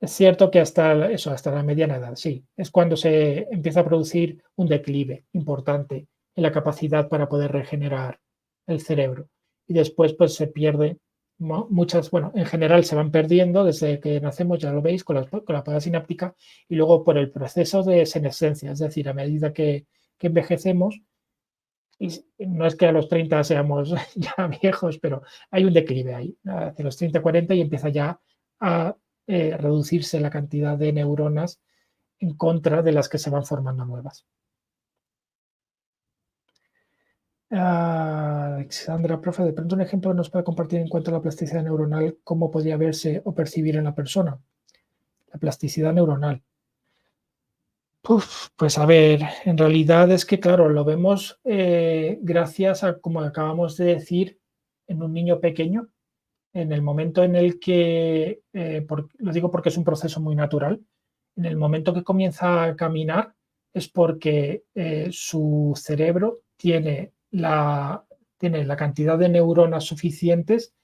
Speaker 1: es cierto que hasta eso, hasta la mediana edad, sí, es cuando se empieza a producir un declive importante en la capacidad para poder regenerar el cerebro. Y después, pues se pierde muchas, bueno, en general se van perdiendo desde que nacemos, ya lo veis, con la poda sináptica, y luego por el proceso de senescencia, es decir, a medida que envejecemos, y no es que a los 30 seamos ya viejos, pero hay un declive ahí, hacia los 30, 40 y empieza ya a reducirse la cantidad de neuronas en contra de las que se van formando nuevas. Alexandra, profe, de pronto un ejemplo nos puede compartir en cuanto a la plasticidad neuronal, cómo podría verse o percibir en la persona. La plasticidad neuronal. Pues a ver, en realidad es que, claro, lo vemos gracias a, como acabamos de decir, en un niño pequeño, en el momento en el que, lo digo porque es un proceso muy natural, en el momento que comienza a caminar es porque su cerebro tiene la cantidad de neuronas suficientes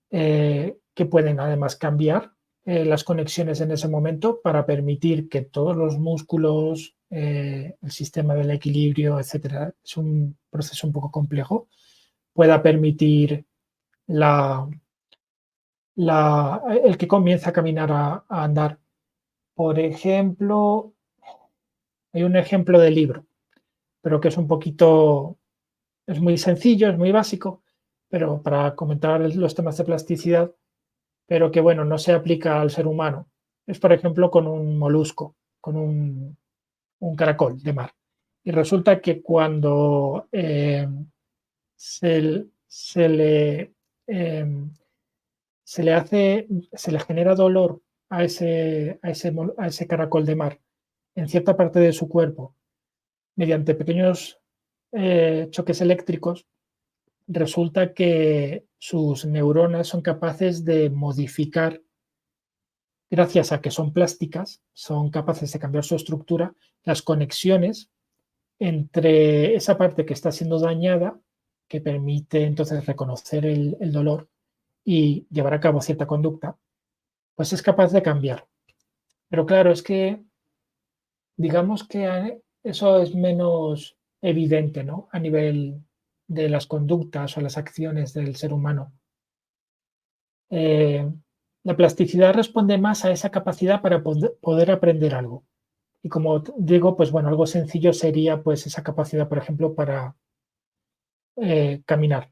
Speaker 1: que pueden además cambiar las conexiones en ese momento para permitir que todos los músculos, el sistema del equilibrio, etcétera, es un proceso un poco complejo, pueda permitir la, el que comienza a caminar, a andar. Por ejemplo, hay un ejemplo de libro, pero que es un poquito, es muy sencillo, es muy básico, pero para comentar los temas de plasticidad, pero que bueno, no se aplica al ser humano. Es, por ejemplo, con un molusco, con un caracol de mar. Y resulta que cuando se le eh, se le genera dolor a ese caracol de mar en cierta parte de su cuerpo mediante pequeños choques eléctricos, resulta que sus neuronas son capaces de modificar, gracias a que son plásticas, son capaces de cambiar su estructura, las conexiones entre esa parte que está siendo dañada, que permite entonces reconocer el dolor y llevar a cabo cierta conducta, pues es capaz de cambiar. Pero claro, es que digamos que eso es menos evidente, ¿no? A nivel de las conductas o las acciones del ser humano. Eh, la plasticidad responde más a esa capacidad para poder aprender algo. Y como digo, pues bueno, algo sencillo sería pues esa capacidad, por ejemplo, para caminar.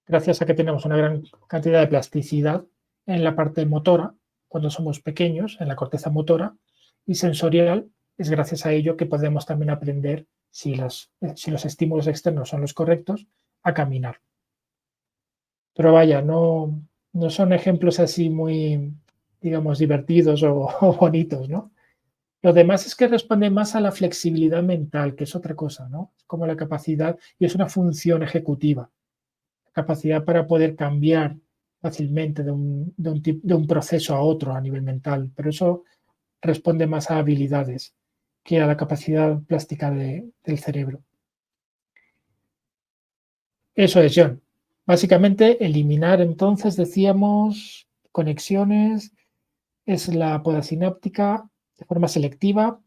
Speaker 1: Gracias a que tenemos una gran cantidad de plasticidad en la parte motora, cuando somos pequeños, en la corteza motora, y sensorial, es gracias a ello que podemos también aprender, si los estímulos externos son los correctos, a caminar. Pero vaya, no son ejemplos así muy, digamos, divertidos o bonitos, ¿no? Lo demás es que responde más a la flexibilidad mental, que es otra cosa, ¿no? Es como la capacidad, y es una función ejecutiva, capacidad para poder cambiar fácilmente de un proceso a otro a nivel mental, pero eso responde más a habilidades que a la capacidad plástica del cerebro. Eso es, John. Básicamente, eliminar entonces, decíamos, conexiones, es la poda sináptica de forma selectiva.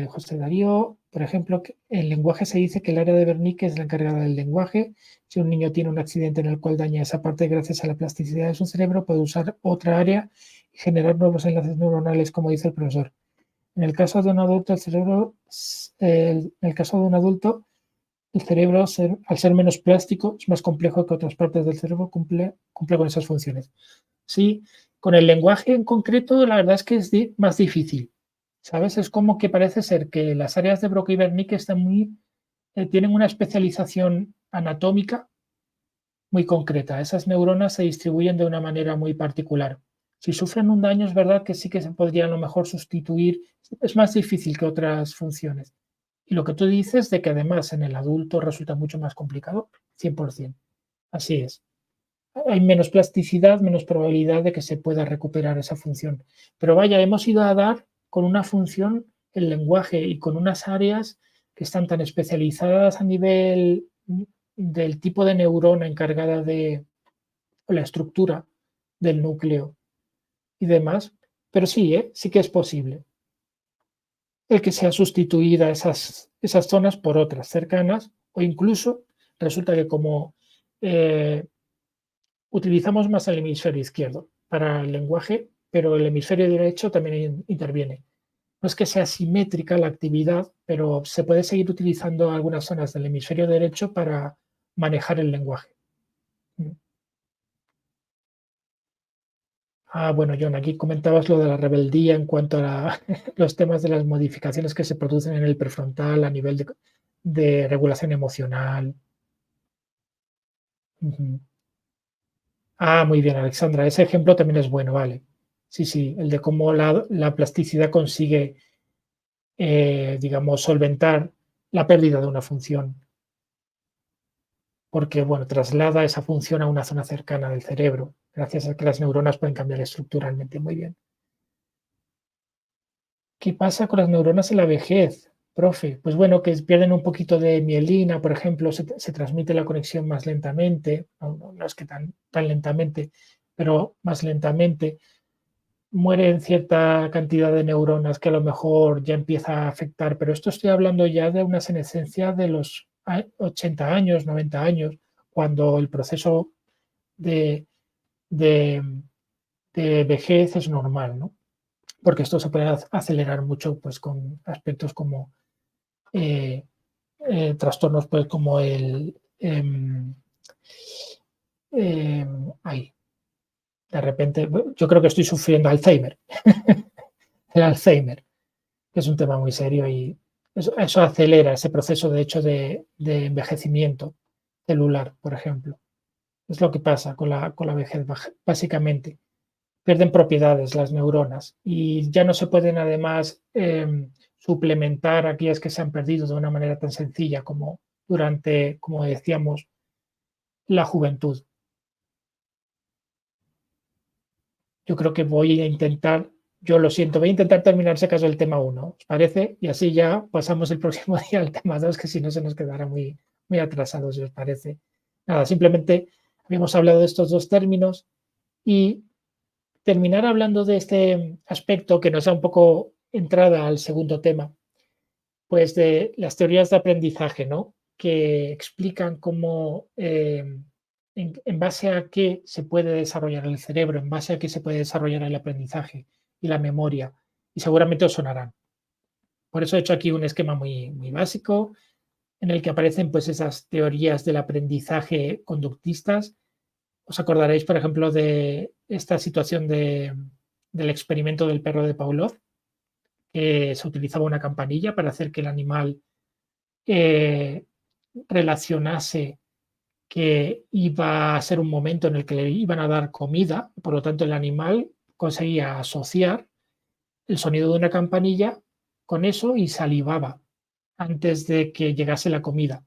Speaker 1: José Darío, por ejemplo, en lenguaje se dice que el área de Wernicke es la encargada del lenguaje. Si un niño tiene un accidente en el cual daña esa parte gracias a la plasticidad de su cerebro, puede usar otra área y generar nuevos enlaces neuronales, como dice el profesor. En el caso de un adulto, el cerebro, al ser menos plástico, es más complejo que otras partes del cerebro, cumple con esas funciones. Sí, con el lenguaje en concreto, la verdad es que es más difícil. ¿Sabes? Es como que parece ser que las áreas de Broca y Wernicke tienen una especialización anatómica muy concreta. Esas neuronas se distribuyen de una manera muy particular. Si sufren un daño, es verdad que sí que se podría a lo mejor sustituir. Es más difícil que otras funciones. Y lo que tú dices de que además en el adulto resulta mucho más complicado, 100%. Así es. hay menos plasticidad, menos probabilidad de que se pueda recuperar esa función. Pero vaya, hemos ido a dar con una función el lenguaje y con unas áreas que están tan especializadas a nivel del tipo de neurona encargada de la estructura del núcleo y demás. Pero sí, sí que es posible el que sea sustituida esas zonas por otras cercanas, o incluso resulta que como utilizamos más el hemisferio izquierdo para el lenguaje, pero el hemisferio derecho también interviene. No es que sea simétrica la actividad, pero se puede seguir utilizando algunas zonas del hemisferio derecho para manejar el lenguaje. Bueno, John, aquí comentabas lo de la rebeldía en cuanto a los temas de las modificaciones que se producen en el prefrontal a nivel de regulación emocional. Ujú. Muy bien, Alexandra. Ese ejemplo también es bueno, vale. Sí, sí, el de cómo la plasticidad consigue, digamos, solventar la pérdida de una función, porque, bueno, traslada esa función a una zona cercana del cerebro, gracias a que las neuronas pueden cambiar estructuralmente. Muy bien. ¿Qué pasa con las neuronas en la vejez, profe? Pues bueno, que pierden un poquito de mielina, por ejemplo, se transmite la conexión más lentamente, no es que tan lentamente, pero más lentamente. Mueren cierta cantidad de neuronas que a lo mejor ya empieza a afectar, pero esto estoy hablando ya de una senescencia de los 80 años, 90 años, cuando el proceso de, de, de vejez es normal, ¿no? Porque esto se puede acelerar mucho pues, con aspectos como eh, trastornos pues, como ay, de repente, yo creo que estoy sufriendo Alzheimer, el Alzheimer, que es un tema muy serio y eso acelera ese proceso, de hecho, de envejecimiento celular, por ejemplo. Es lo que pasa con la vejez, básicamente. Pierden propiedades las neuronas y ya no se pueden además suplementar aquellas que se han perdido de una manera tan sencilla como durante, como decíamos, la juventud. Yo creo que voy a intentar, yo lo siento, voy a intentar terminar ese caso el tema 1, ¿os parece? Y así ya pasamos el próximo día al tema 2, que si no se nos quedará muy atrasado, si os parece. Nada, simplemente habíamos hablado de estos dos términos y terminar hablando de este aspecto que nos da un poco entrada al segundo tema, pues de las teorías de aprendizaje, ¿no? Que explican cómo, en base a qué se puede desarrollar el cerebro, en base a qué se puede desarrollar el aprendizaje y la memoria, y seguramente os sonarán. Por eso he hecho aquí un esquema muy básico en el que aparecen pues esas teorías del aprendizaje conductistas. Os acordaréis, por ejemplo, de esta situación del experimento del perro de Pavlov, que se utilizaba una campanilla para hacer que el animal eh, relacionase que iba a ser un momento en el que le iban a dar comida, por lo tanto el animal conseguía asociar el sonido de una campanilla con eso y salivaba antes de que llegase la comida.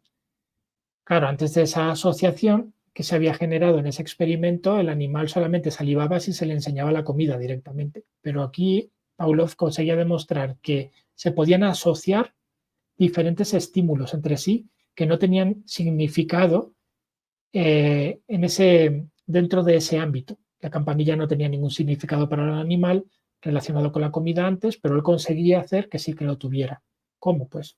Speaker 1: Claro, antes de esa asociación que se había generado en ese experimento, el animal solamente salivaba si se le enseñaba la comida directamente. Pero aquí Pavlov conseguía demostrar que se podían asociar diferentes estímulos entre sí que no tenían significado dentro de ese ámbito. La campanilla no tenía ningún significado para el animal relacionado con la comida antes, pero él conseguía hacer que sí que lo tuviera. ¿Cómo? Pues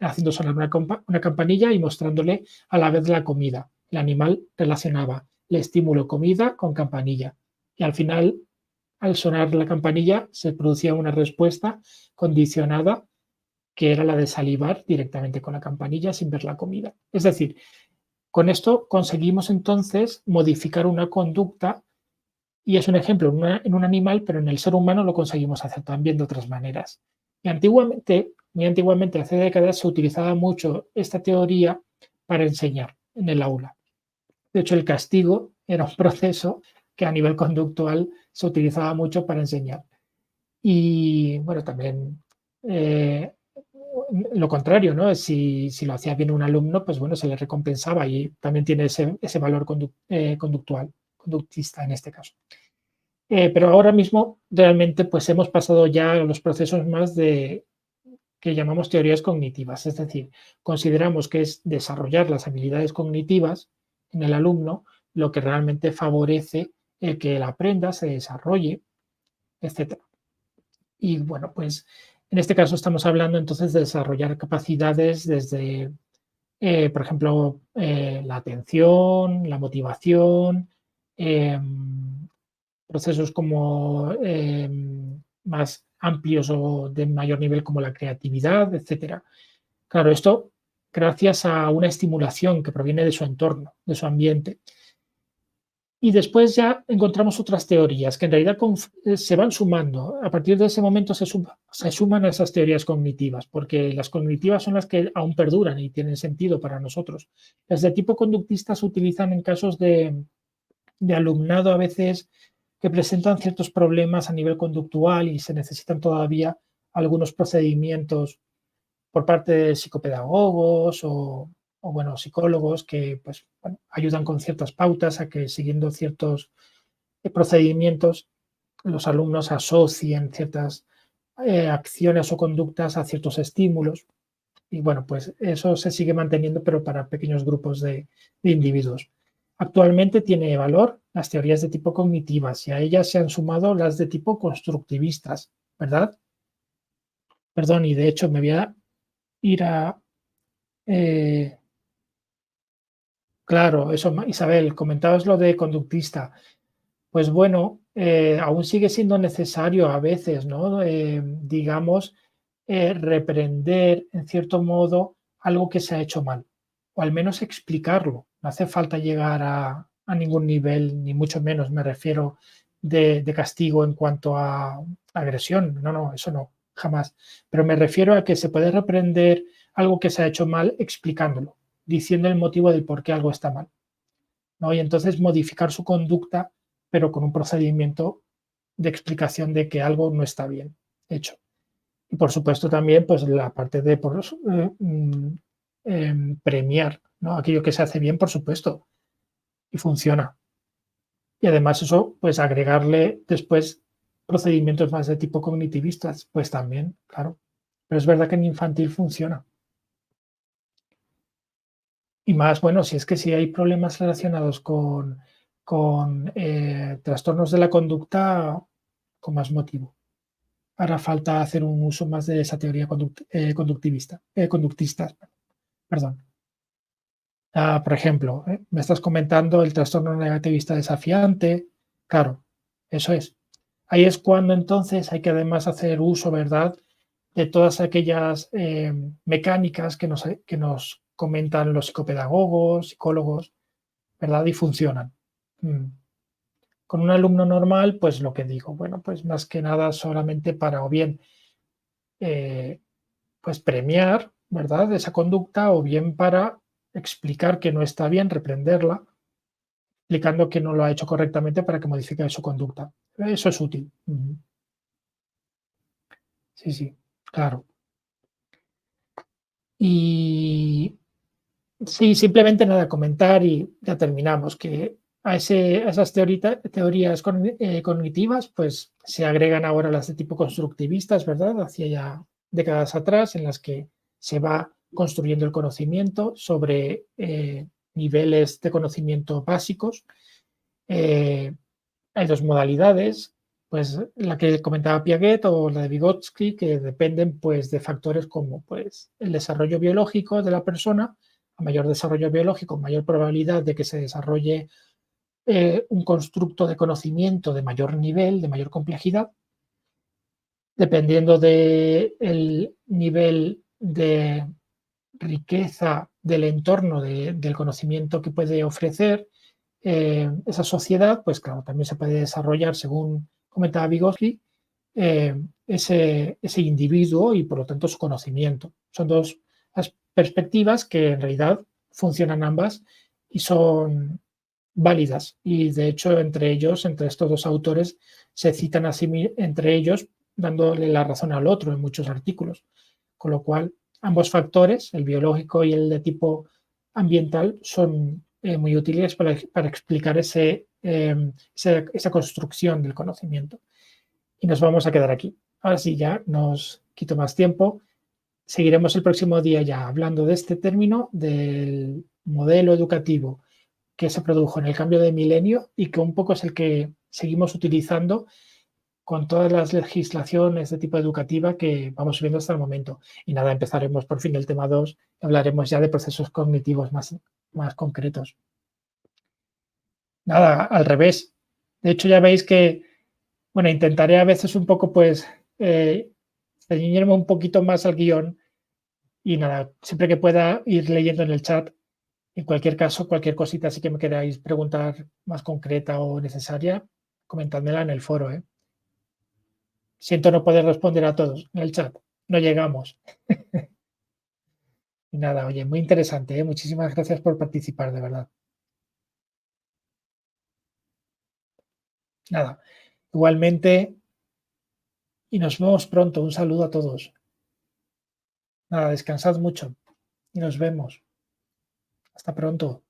Speaker 1: haciendo sonar una campanilla y mostrándole a la vez la comida. El animal relacionaba el estímulo comida con campanilla. Y al final, al sonar la campanilla, se producía una respuesta condicionada que era la de salivar directamente con la campanilla sin ver la comida. Es decir, con esto conseguimos entonces modificar una conducta y es un ejemplo en un animal, pero en el ser humano lo conseguimos hacer también de otras maneras. Y antiguamente, muy antiguamente, hace décadas, se utilizaba mucho esta teoría para enseñar en el aula. De hecho, el castigo era un proceso que a nivel conductual se utilizaba mucho para enseñar. Y bueno, también lo contrario, ¿no? Si lo hacía bien un alumno, pues bueno, se le recompensaba y también tiene ese valor conductual, conductista en este caso. Pero ahora mismo realmente pues hemos pasado ya a los procesos más de que llamamos teorías cognitivas, es decir, consideramos que es desarrollar las habilidades cognitivas en el alumno lo que realmente favorece el que él aprenda, se desarrolle, etcétera. Y bueno, pues en este caso estamos hablando entonces de desarrollar capacidades desde, por ejemplo, la atención, la motivación, procesos como más amplios o de mayor nivel como la creatividad, etcétera. Claro, esto gracias a una estimulación que proviene de su entorno, de su ambiente. Y después ya encontramos otras teorías que en realidad se van sumando. A partir de ese momento se suman a esas teorías cognitivas, porque las cognitivas son las que aún perduran y tienen sentido para nosotros. Las de tipo conductista se utilizan en casos de alumnado a veces que presentan ciertos problemas a nivel conductual y se necesitan todavía algunos procedimientos por parte de psicopedagogos o bueno, psicólogos que pues, bueno, ayudan con ciertas pautas a que siguiendo ciertos procedimientos los alumnos asocien ciertas acciones o conductas a ciertos estímulos. Y bueno, pues eso se sigue manteniendo, pero para pequeños grupos de individuos. Actualmente tiene valor las teorías de tipo cognitivas y a ellas se han sumado las de tipo constructivistas, ¿verdad? Perdón, y de hecho me voy a ir a... eh, claro, eso, Isabel, comentabas lo de conductista. Pues bueno, aún sigue siendo necesario a veces, ¿no? Digamos, reprender en cierto modo algo que se ha hecho mal, o al menos explicarlo. No hace falta llegar a ningún nivel, ni mucho menos me refiero de castigo en cuanto a agresión. No, no, eso no, jamás. Pero me refiero a que se puede reprender algo que se ha hecho mal explicándolo, diciendo el motivo del por qué algo está mal, ¿no? Y entonces modificar su conducta, pero con un procedimiento de explicación de que algo no está bien hecho. Y por supuesto también pues la parte de premiar, ¿no? Aquello que se hace bien, por supuesto, y funciona. Y además eso, pues agregarle después procedimientos más de tipo cognitivistas, pues también, claro. Pero es verdad que en infantil funciona. Y más, bueno, si es que si hay problemas relacionados con trastornos de la conducta, con más motivo. Hará falta hacer un uso más de esa teoría conductista. Perdón. Por ejemplo, me estás comentando el trastorno negativista desafiante. Claro, eso es. Ahí es cuando entonces hay que además hacer uso, ¿verdad?, de todas aquellas mecánicas que nos comentan los psicopedagogos, psicólogos, ¿verdad? Y funcionan. Mm. Con un alumno normal, pues lo que digo, bueno, pues más que nada solamente para o bien eh, pues premiar, ¿verdad?, esa conducta o bien para explicar que no está bien, reprenderla, explicando que no lo ha hecho correctamente para que modifique su conducta. Eso es útil. Ujú. Sí, sí, claro. Y sí, simplemente nada, comentar y ya terminamos, que a esas teorías cognitivas, pues se agregan ahora las de tipo constructivistas, ¿verdad? Hacia ya décadas atrás, en las que se va construyendo el conocimiento sobre niveles de conocimiento básicos. Eh, Hay dos modalidades, pues la que comentaba Piaget o la de Vygotsky, que dependen pues de factores como pues el desarrollo biológico de la persona. A mayor desarrollo biológico, mayor probabilidad de que se desarrolle un constructo de conocimiento de mayor nivel, de mayor complejidad, dependiendo del nivel de riqueza del entorno del conocimiento que puede ofrecer esa sociedad, pues claro, también se puede desarrollar, según comentaba Vygotsky, ese individuo y por lo tanto su conocimiento. Son dos las perspectivas que en realidad funcionan ambas y son válidas. Y de hecho, entre ellos, entre estos dos autores, se citan así entre ellos dándole la razón al otro en muchos artículos. Con lo cual, ambos factores, el biológico y el de tipo ambiental, son muy útiles para explicar esa construcción del conocimiento. Y nos vamos a quedar aquí. Ahora sí, ya nos quito más tiempo. Seguiremos el próximo día ya hablando de este término, del modelo educativo que se produjo en el cambio de milenio y que un poco es el que seguimos utilizando con todas las legislaciones de tipo educativa que vamos viendo hasta el momento. Y nada, empezaremos por fin el tema 2 y hablaremos ya de procesos cognitivos más concretos. Nada, al revés. De hecho, ya veis que, bueno, intentaré a veces un poco, pues, ceñirme un poquito más al guión y nada, siempre que pueda ir leyendo en el chat. En cualquier caso, cualquier cosita así que me queráis preguntar más concreta o necesaria, comentádmela en el foro, ¿eh? Siento no poder responder a todos en el chat, no llegamos. Y nada, oye, muy interesante, ¿eh? Muchísimas gracias por participar, de verdad. Nada, igualmente, y nos vemos pronto. Un saludo a todos. Nada, descansad mucho y nos vemos. Hasta pronto.